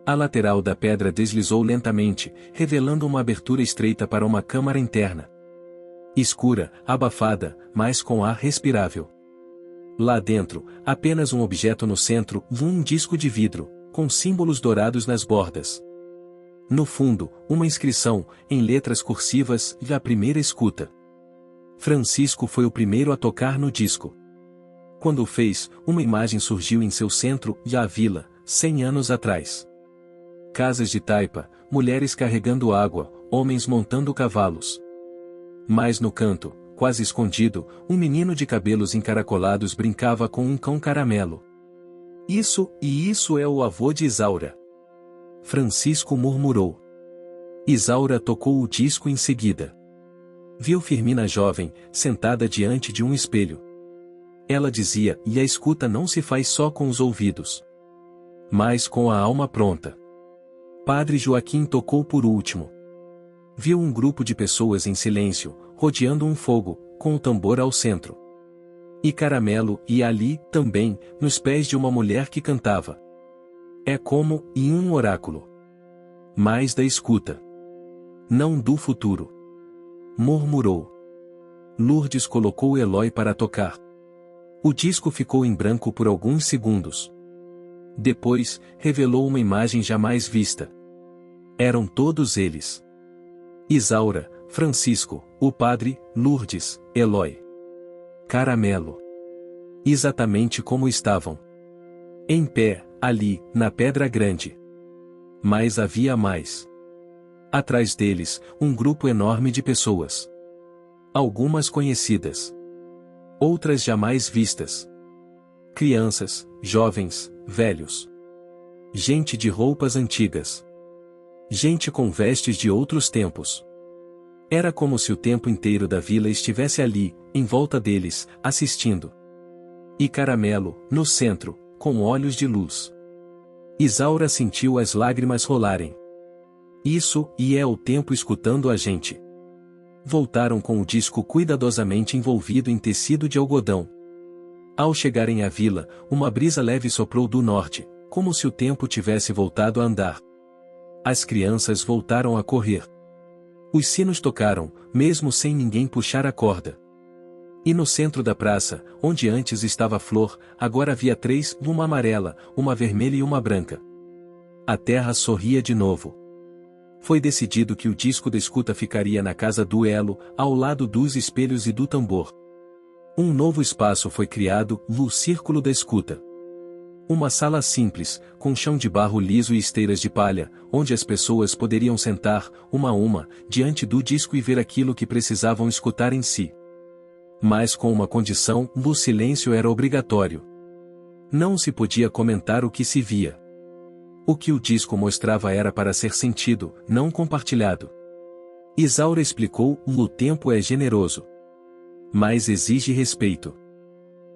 A lateral da pedra deslizou lentamente, revelando uma abertura estreita para uma câmara interna. Escura, abafada, mas com ar respirável. Lá dentro, apenas um objeto no centro, um disco de vidro, com símbolos dourados nas bordas. No fundo, uma inscrição, em letras cursivas, da primeira escuta. Francisco foi o primeiro a tocar no disco. Quando o fez, uma imagem surgiu em seu centro, a vila, 100 anos atrás. Casas de taipa, mulheres carregando água, homens montando cavalos. Mas no canto, quase escondido, um menino de cabelos encaracolados brincava com um cão Caramelo. Isso é o avô de Isaura. Francisco murmurou. Isaura tocou o disco em seguida. Viu Firmina jovem, sentada diante de um espelho. Ela dizia, e a escuta não se faz só com os ouvidos, mas com a alma pronta. Padre Joaquim tocou por último. Viu um grupo de pessoas em silêncio, rodeando um fogo, com o tambor ao centro. E Caramelo ia ali, também, nos pés de uma mulher que cantava. É como, em um oráculo. Mais da escuta. Não do futuro. Murmurou. Lourdes colocou Eloy para tocar. O disco ficou em branco por alguns segundos. Depois, revelou uma imagem jamais vista. Eram todos eles. Isaura, Francisco, o padre, Lourdes, Eloy. Caramelo. Exatamente como estavam. Em pé, ali, na Pedra Grande. Mas havia mais. Atrás deles, um grupo enorme de pessoas. Algumas conhecidas. Outras jamais vistas. Crianças, jovens, velhos. Gente de roupas antigas. Gente com vestes de outros tempos. Era como se o tempo inteiro da vila estivesse ali, em volta deles, assistindo. E Caramelo, no centro, com olhos de luz. Isaura sentiu as lágrimas rolarem. Isso, e é o tempo escutando a gente. Voltaram com o disco cuidadosamente envolvido em tecido de algodão. Ao chegarem à vila, uma brisa leve soprou do norte, como se o tempo tivesse voltado a andar. As crianças voltaram a correr. Os sinos tocaram, mesmo sem ninguém puxar a corda. E no centro da praça, onde antes estava a flor, agora havia 3, uma amarela, uma vermelha e uma branca. A terra sorria de novo. Foi decidido que o disco da escuta ficaria na casa do Elo, ao lado dos espelhos e do tambor. Um novo espaço foi criado, o Círculo da Escuta. Uma sala simples, com chão de barro liso e esteiras de palha, onde as pessoas poderiam sentar, uma a uma, diante do disco e ver aquilo que precisavam escutar em si. Mas com uma condição, o silêncio era obrigatório. Não se podia comentar o que se via. O que o disco mostrava era para ser sentido, não compartilhado. Isaura explicou, o tempo é generoso. Mas exige respeito.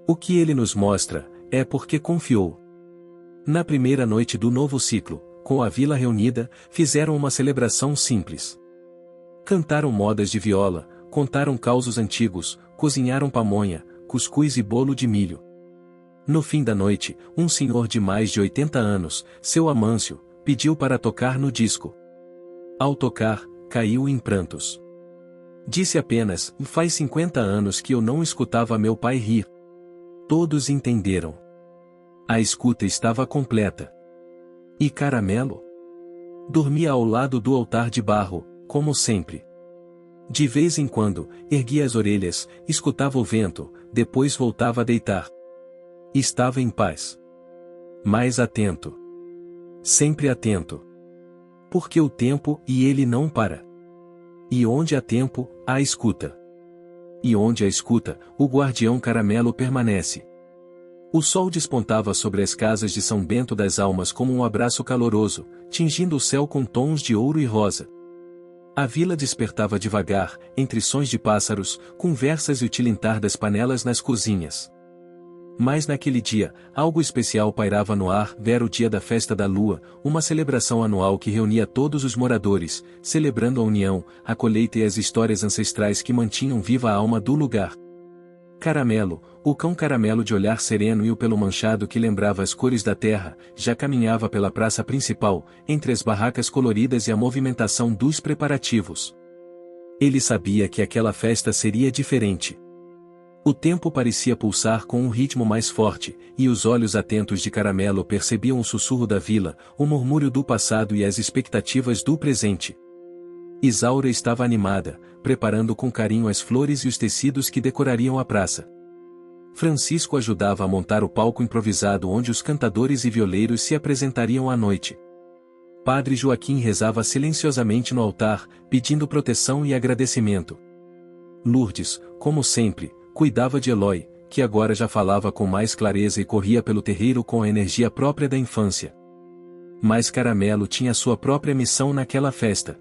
O que ele nos mostra, é porque confiou. Na primeira noite do novo ciclo, com a vila reunida, fizeram uma celebração simples. Cantaram modas de viola, contaram causos antigos, cozinharam pamonha, cuscuz e bolo de milho. No fim da noite, um senhor de mais de 80 anos, seu Amâncio, pediu para tocar no disco. Ao tocar, caiu em prantos. Disse apenas: "Faz 50 anos que eu não escutava meu pai rir." Todos entenderam. A escuta estava completa. E Caramelo? Dormia ao lado do altar de barro, como sempre. De vez em quando, erguia as orelhas, escutava o vento, depois voltava a deitar. Estava em paz. Mas atento. Sempre atento. Porque o tempo e ele não para. E onde há tempo, há escuta. E onde há escuta, o guardião Caramelo permanece. O sol despontava sobre as casas de São Bento das Almas como um abraço caloroso, tingindo o céu com tons de ouro e rosa. A vila despertava devagar, entre sons de pássaros, conversas e o tilintar das panelas nas cozinhas. Mas naquele dia, algo especial pairava no ar. Era o dia da festa da lua, uma celebração anual que reunia todos os moradores, celebrando a união, a colheita e as histórias ancestrais que mantinham viva a alma do lugar. Caramelo, o cão Caramelo de olhar sereno e o pelo manchado que lembrava as cores da terra, já caminhava pela praça principal, entre as barracas coloridas e a movimentação dos preparativos. Ele sabia que aquela festa seria diferente. O tempo parecia pulsar com um ritmo mais forte, e os olhos atentos de Caramelo percebiam o sussurro da vila, o murmúrio do passado e as expectativas do presente. Isaura estava animada, preparando com carinho as flores e os tecidos que decorariam a praça. Francisco ajudava a montar o palco improvisado onde os cantadores e violeiros se apresentariam à noite. Padre Joaquim rezava silenciosamente no altar, pedindo proteção e agradecimento. Lourdes, como sempre, cuidava de Eloy, que agora já falava com mais clareza e corria pelo terreiro com a energia própria da infância. Mas Caramelo tinha sua própria missão naquela festa.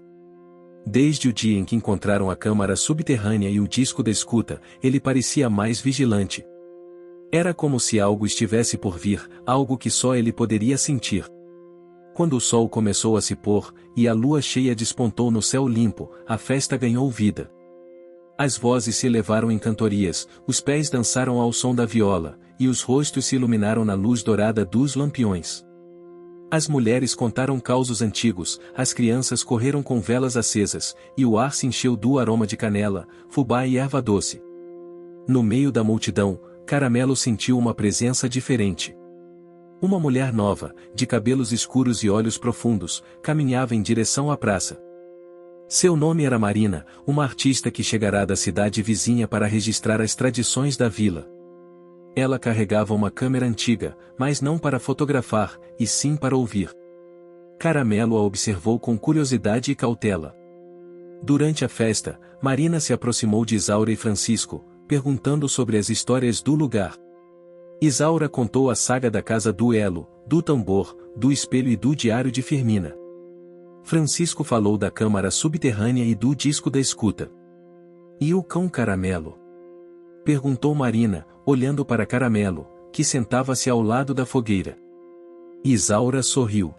Desde o dia em que encontraram a câmara subterrânea e o disco da escuta, ele parecia mais vigilante. Era como se algo estivesse por vir, algo que só ele poderia sentir. Quando o sol começou a se pôr, e a lua cheia despontou no céu limpo, a festa ganhou vida. As vozes se elevaram em cantorias, os pés dançaram ao som da viola, e os rostos se iluminaram na luz dourada dos lampiões. As mulheres contaram causos antigos, as crianças correram com velas acesas, e o ar se encheu do aroma de canela, fubá e erva doce. No meio da multidão, Caramelo sentiu uma presença diferente. Uma mulher nova, de cabelos escuros e olhos profundos, caminhava em direção à praça. Seu nome era Marina, uma artista que chegará da cidade vizinha para registrar as tradições da vila. Ela carregava uma câmera antiga, mas não para fotografar, e sim para ouvir. Caramelo a observou com curiosidade e cautela. Durante a festa, Marina se aproximou de Isaura e Francisco, perguntando sobre as histórias do lugar. Isaura contou a saga da casa do Elo, do tambor, do espelho e do diário de Firmina. Francisco falou da câmara subterrânea e do disco da escuta. E o cão Caramelo? Perguntou Marina, olhando para Caramelo, que sentava-se ao lado da fogueira. Isaura sorriu.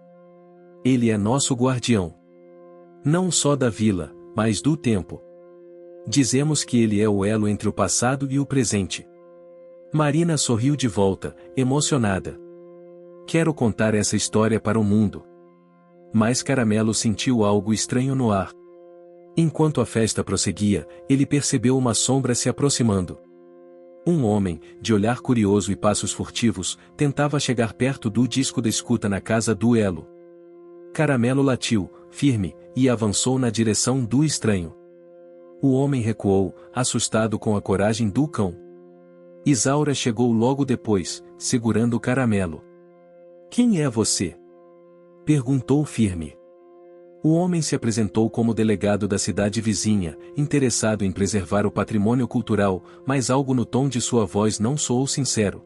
Ele é nosso guardião. Não só da vila, mas do tempo. Dizemos que ele é o elo entre o passado e o presente. Marina sorriu de volta, emocionada. Quero contar essa história para o mundo. Mas Caramelo sentiu algo estranho no ar. Enquanto a festa prosseguia, ele percebeu uma sombra se aproximando. Um homem, de olhar curioso e passos furtivos, tentava chegar perto do disco da escuta na casa do Elo. Caramelo latiu, firme, e avançou na direção do estranho. O homem recuou, assustado com a coragem do cão. Isaura chegou logo depois, segurando Caramelo. Quem é você? Perguntou firme. O homem se apresentou como delegado da cidade vizinha, interessado em preservar o patrimônio cultural, mas algo no tom de sua voz não soou sincero.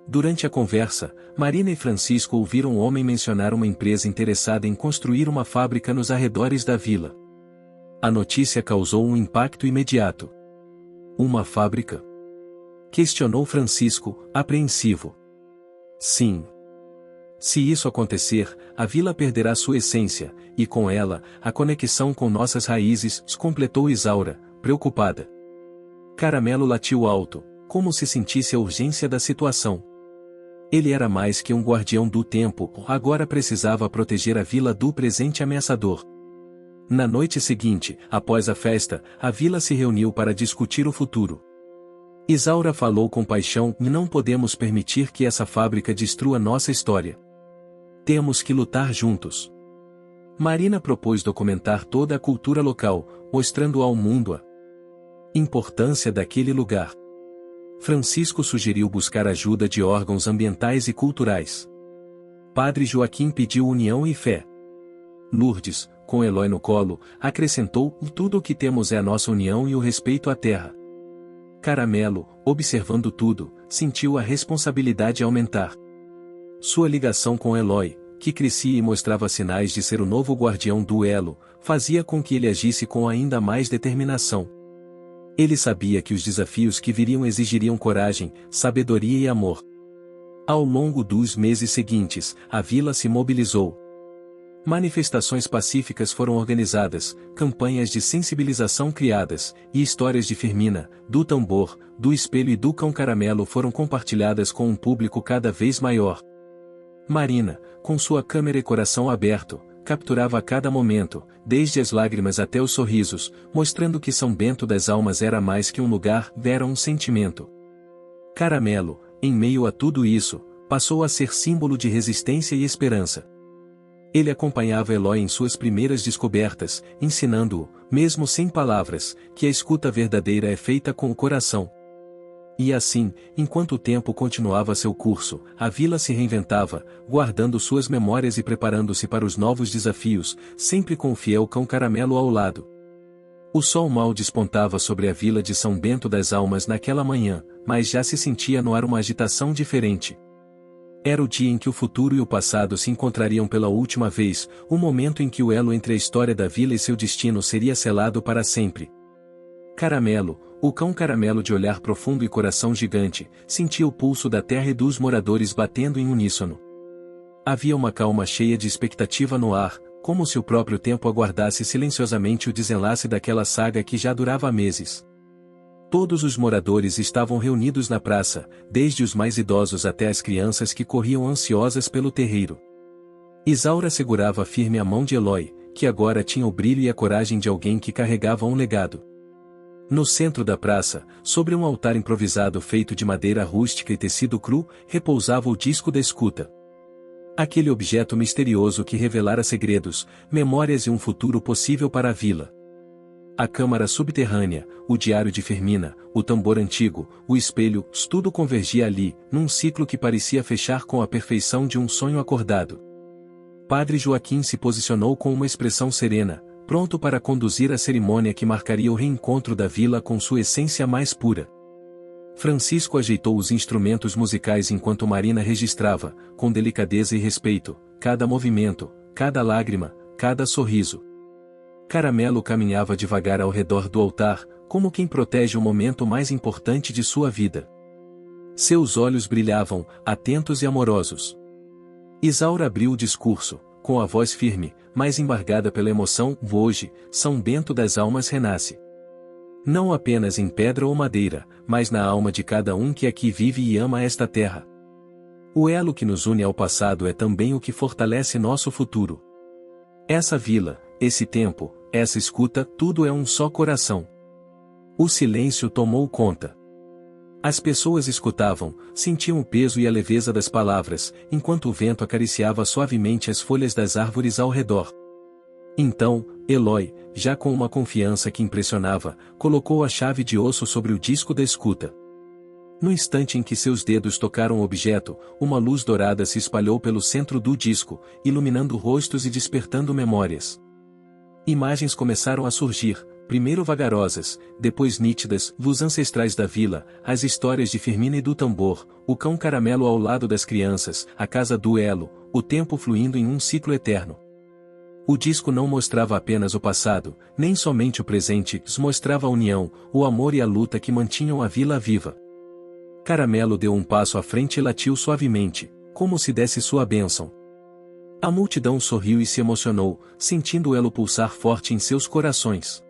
Durante a conversa, Marina e Francisco ouviram o homem mencionar uma empresa interessada em construir uma fábrica nos arredores da vila. A notícia causou um impacto imediato. Uma fábrica? Questionou Francisco, apreensivo. Sim. Se isso acontecer, a vila perderá sua essência, e com ela, a conexão com nossas raízes, completou Isaura, preocupada. Caramelo latiu alto, como se sentisse a urgência da situação. Ele era mais que um guardião do tempo, agora precisava proteger a vila do presente ameaçador. Na noite seguinte, após a festa, a vila se reuniu para discutir o futuro. Isaura falou com paixão: não podemos permitir que essa fábrica destrua nossa história. Temos que lutar juntos. Marina propôs documentar toda a cultura local, mostrando ao mundo a importância daquele lugar. Francisco sugeriu buscar ajuda de órgãos ambientais e culturais. Padre Joaquim pediu união e fé. Lourdes, com Eloy no colo, acrescentou: tudo o que temos é a nossa união e o respeito à terra. Caramelo, observando tudo, sentiu a responsabilidade aumentar. Sua ligação com Eloy, que crescia e mostrava sinais de ser o novo guardião do elo, fazia com que ele agisse com ainda mais determinação. Ele sabia que os desafios que viriam exigiriam coragem, sabedoria e amor. Ao longo dos meses seguintes, a vila se mobilizou. Manifestações pacíficas foram organizadas, campanhas de sensibilização criadas, e histórias de Firmina, do tambor, do espelho e do cão caramelo foram compartilhadas com um público cada vez maior. Marina, com sua câmera e coração aberto, capturava a cada momento, desde as lágrimas até os sorrisos, mostrando que São Bento das Almas era mais que um lugar, era um sentimento. Caramelo, em meio a tudo isso, passou a ser símbolo de resistência e esperança. Ele acompanhava Eloy em suas primeiras descobertas, ensinando-o, mesmo sem palavras, que a escuta verdadeira é feita com o coração. E assim, enquanto o tempo continuava seu curso, a vila se reinventava, guardando suas memórias e preparando-se para os novos desafios, sempre com o fiel cão caramelo ao lado. O sol mal despontava sobre a vila de São Bento das Almas naquela manhã, mas já se sentia no ar uma agitação diferente. Era o dia em que o futuro e o passado se encontrariam pela última vez, o momento em que o elo entre a história da vila e seu destino seria selado para sempre. Caramelo, o cão caramelo de olhar profundo e coração gigante, sentia o pulso da terra e dos moradores batendo em uníssono. Havia uma calma cheia de expectativa no ar, como se o próprio tempo aguardasse silenciosamente o desenlace daquela saga que já durava meses. Todos os moradores estavam reunidos na praça, desde os mais idosos até as crianças que corriam ansiosas pelo terreiro. Isaura segurava firme a mão de Eloy, que agora tinha o brilho e a coragem de alguém que carregava um legado. No centro da praça, sobre um altar improvisado feito de madeira rústica e tecido cru, repousava o disco da escuta. Aquele objeto misterioso que revelara segredos, memórias e um futuro possível para a vila. A câmara subterrânea, o diário de Firmina, o tambor antigo, o espelho, tudo convergia ali, num ciclo que parecia fechar com a perfeição de um sonho acordado. Padre Joaquim se posicionou com uma expressão serena, pronto para conduzir a cerimônia que marcaria o reencontro da vila com sua essência mais pura. Francisco ajeitou os instrumentos musicais enquanto Marina registrava, com delicadeza e respeito, cada movimento, cada lágrima, cada sorriso. Caramelo caminhava devagar ao redor do altar, como quem protege o momento mais importante de sua vida. Seus olhos brilhavam, atentos e amorosos. Isaura abriu o discurso, com a voz firme, mas embargada pela emoção: hoje, São Bento das Almas renasce. Não apenas em pedra ou madeira, mas na alma de cada um que aqui vive e ama esta terra. O elo que nos une ao passado é também o que fortalece nosso futuro. Essa vila, esse tempo, essa escuta, tudo é um só coração. O silêncio tomou conta. As pessoas escutavam, sentiam o peso e a leveza das palavras, enquanto o vento acariciava suavemente as folhas das árvores ao redor. Então, Eloy, já com uma confiança que impressionava, colocou a chave de osso sobre o disco da escuta. No instante em que seus dedos tocaram o objeto, uma luz dourada se espalhou pelo centro do disco, iluminando rostos e despertando memórias. Imagens começaram a surgir, primeiro vagarosas, depois nítidas, os ancestrais da vila, as histórias de Firmina e do tambor, o cão caramelo ao lado das crianças, a casa do elo, o tempo fluindo em um ciclo eterno. O disco não mostrava apenas o passado, nem somente o presente, mostrava a união, o amor e a luta que mantinham a vila viva. Caramelo deu um passo à frente e latiu suavemente, como se desse sua bênção. A multidão sorriu e se emocionou, sentindo o elo pulsar forte em seus corações.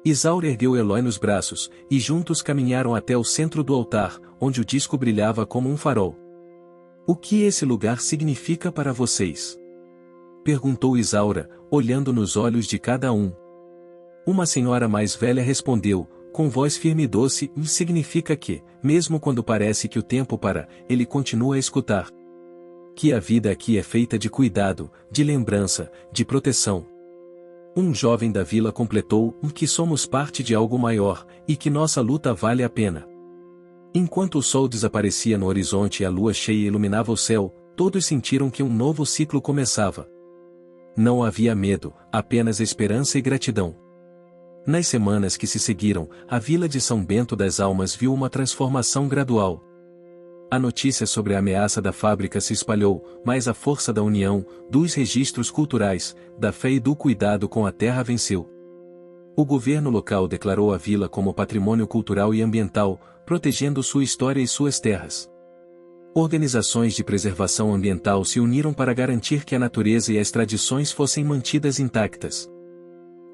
Isaura ergueu Eloy nos braços, e juntos caminharam até o centro do altar, onde o disco brilhava como um farol. "O que esse lugar significa para vocês?" perguntou Isaura, olhando nos olhos de cada um. Uma senhora mais velha respondeu, com voz firme e doce: "Significa que, mesmo quando parece que o tempo para, ele continua a escutar. Que a vida aqui é feita de cuidado, de lembrança, de proteção." Um jovem da vila completou: "Que somos parte de algo maior, e que nossa luta vale a pena." Enquanto o sol desaparecia no horizonte e a lua cheia iluminava o céu, todos sentiram que um novo ciclo começava. Não havia medo, apenas esperança e gratidão. Nas semanas que se seguiram, a vila de São Bento das Almas viu uma transformação gradual. A notícia sobre a ameaça da fábrica se espalhou, mas a força da união, dos registros culturais, da fé e do cuidado com a terra venceu. O governo local declarou a vila como patrimônio cultural e ambiental, protegendo sua história e suas terras. Organizações de preservação ambiental se uniram para garantir que a natureza e as tradições fossem mantidas intactas.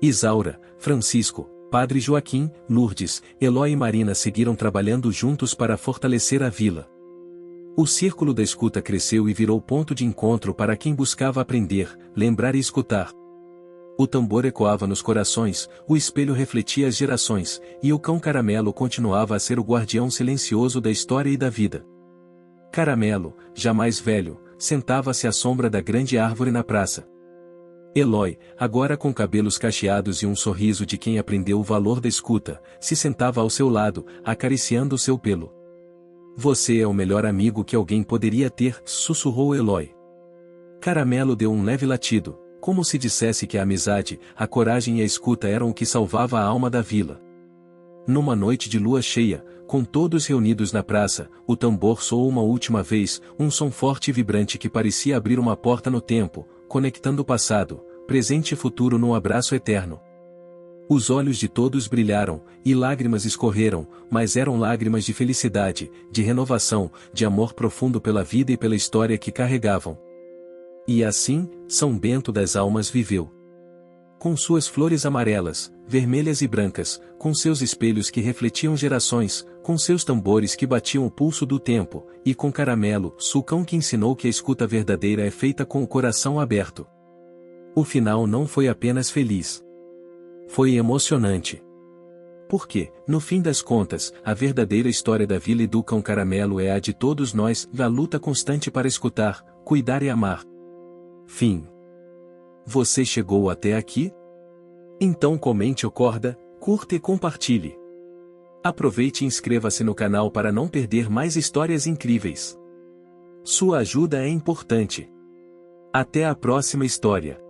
Isaura, Francisco, Padre Joaquim, Lourdes, Eloy e Marina seguiram trabalhando juntos para fortalecer a vila. O círculo da escuta cresceu e virou ponto de encontro para quem buscava aprender, lembrar e escutar. O tambor ecoava nos corações, o espelho refletia as gerações, e o cão Caramelo continuava a ser o guardião silencioso da história e da vida. Caramelo, já mais velho, sentava-se à sombra da grande árvore na praça. Eloy, agora com cabelos cacheados e um sorriso de quem aprendeu o valor da escuta, se sentava ao seu lado, acariciando o seu pelo. "Você é o melhor amigo que alguém poderia ter", sussurrou Eloy. Caramelo deu um leve latido, como se dissesse que a amizade, a coragem e a escuta eram o que salvava a alma da vila. Numa noite de lua cheia, com todos reunidos na praça, o tambor soou uma última vez, um som forte e vibrante que parecia abrir uma porta no tempo, conectando o passado, presente e futuro num abraço eterno. Os olhos de todos brilharam, e lágrimas escorreram, mas eram lágrimas de felicidade, de renovação, de amor profundo pela vida e pela história que carregavam. E assim, São Bento das Almas viveu. Com suas flores amarelas, vermelhas e brancas, com seus espelhos que refletiam gerações, com seus tambores que batiam o pulso do tempo, e com Caramelo, sulcão que ensinou que a escuta verdadeira é feita com o coração aberto. O final não foi apenas feliz. Foi emocionante. Porque, no fim das contas, a verdadeira história da vila e do cão Caramelo é a de todos nós, da luta constante para escutar, cuidar e amar. Fim. Você chegou até aqui? Então comente ou curta e compartilhe. Aproveite e inscreva-se no canal para não perder mais histórias incríveis. Sua ajuda é importante. Até a próxima história.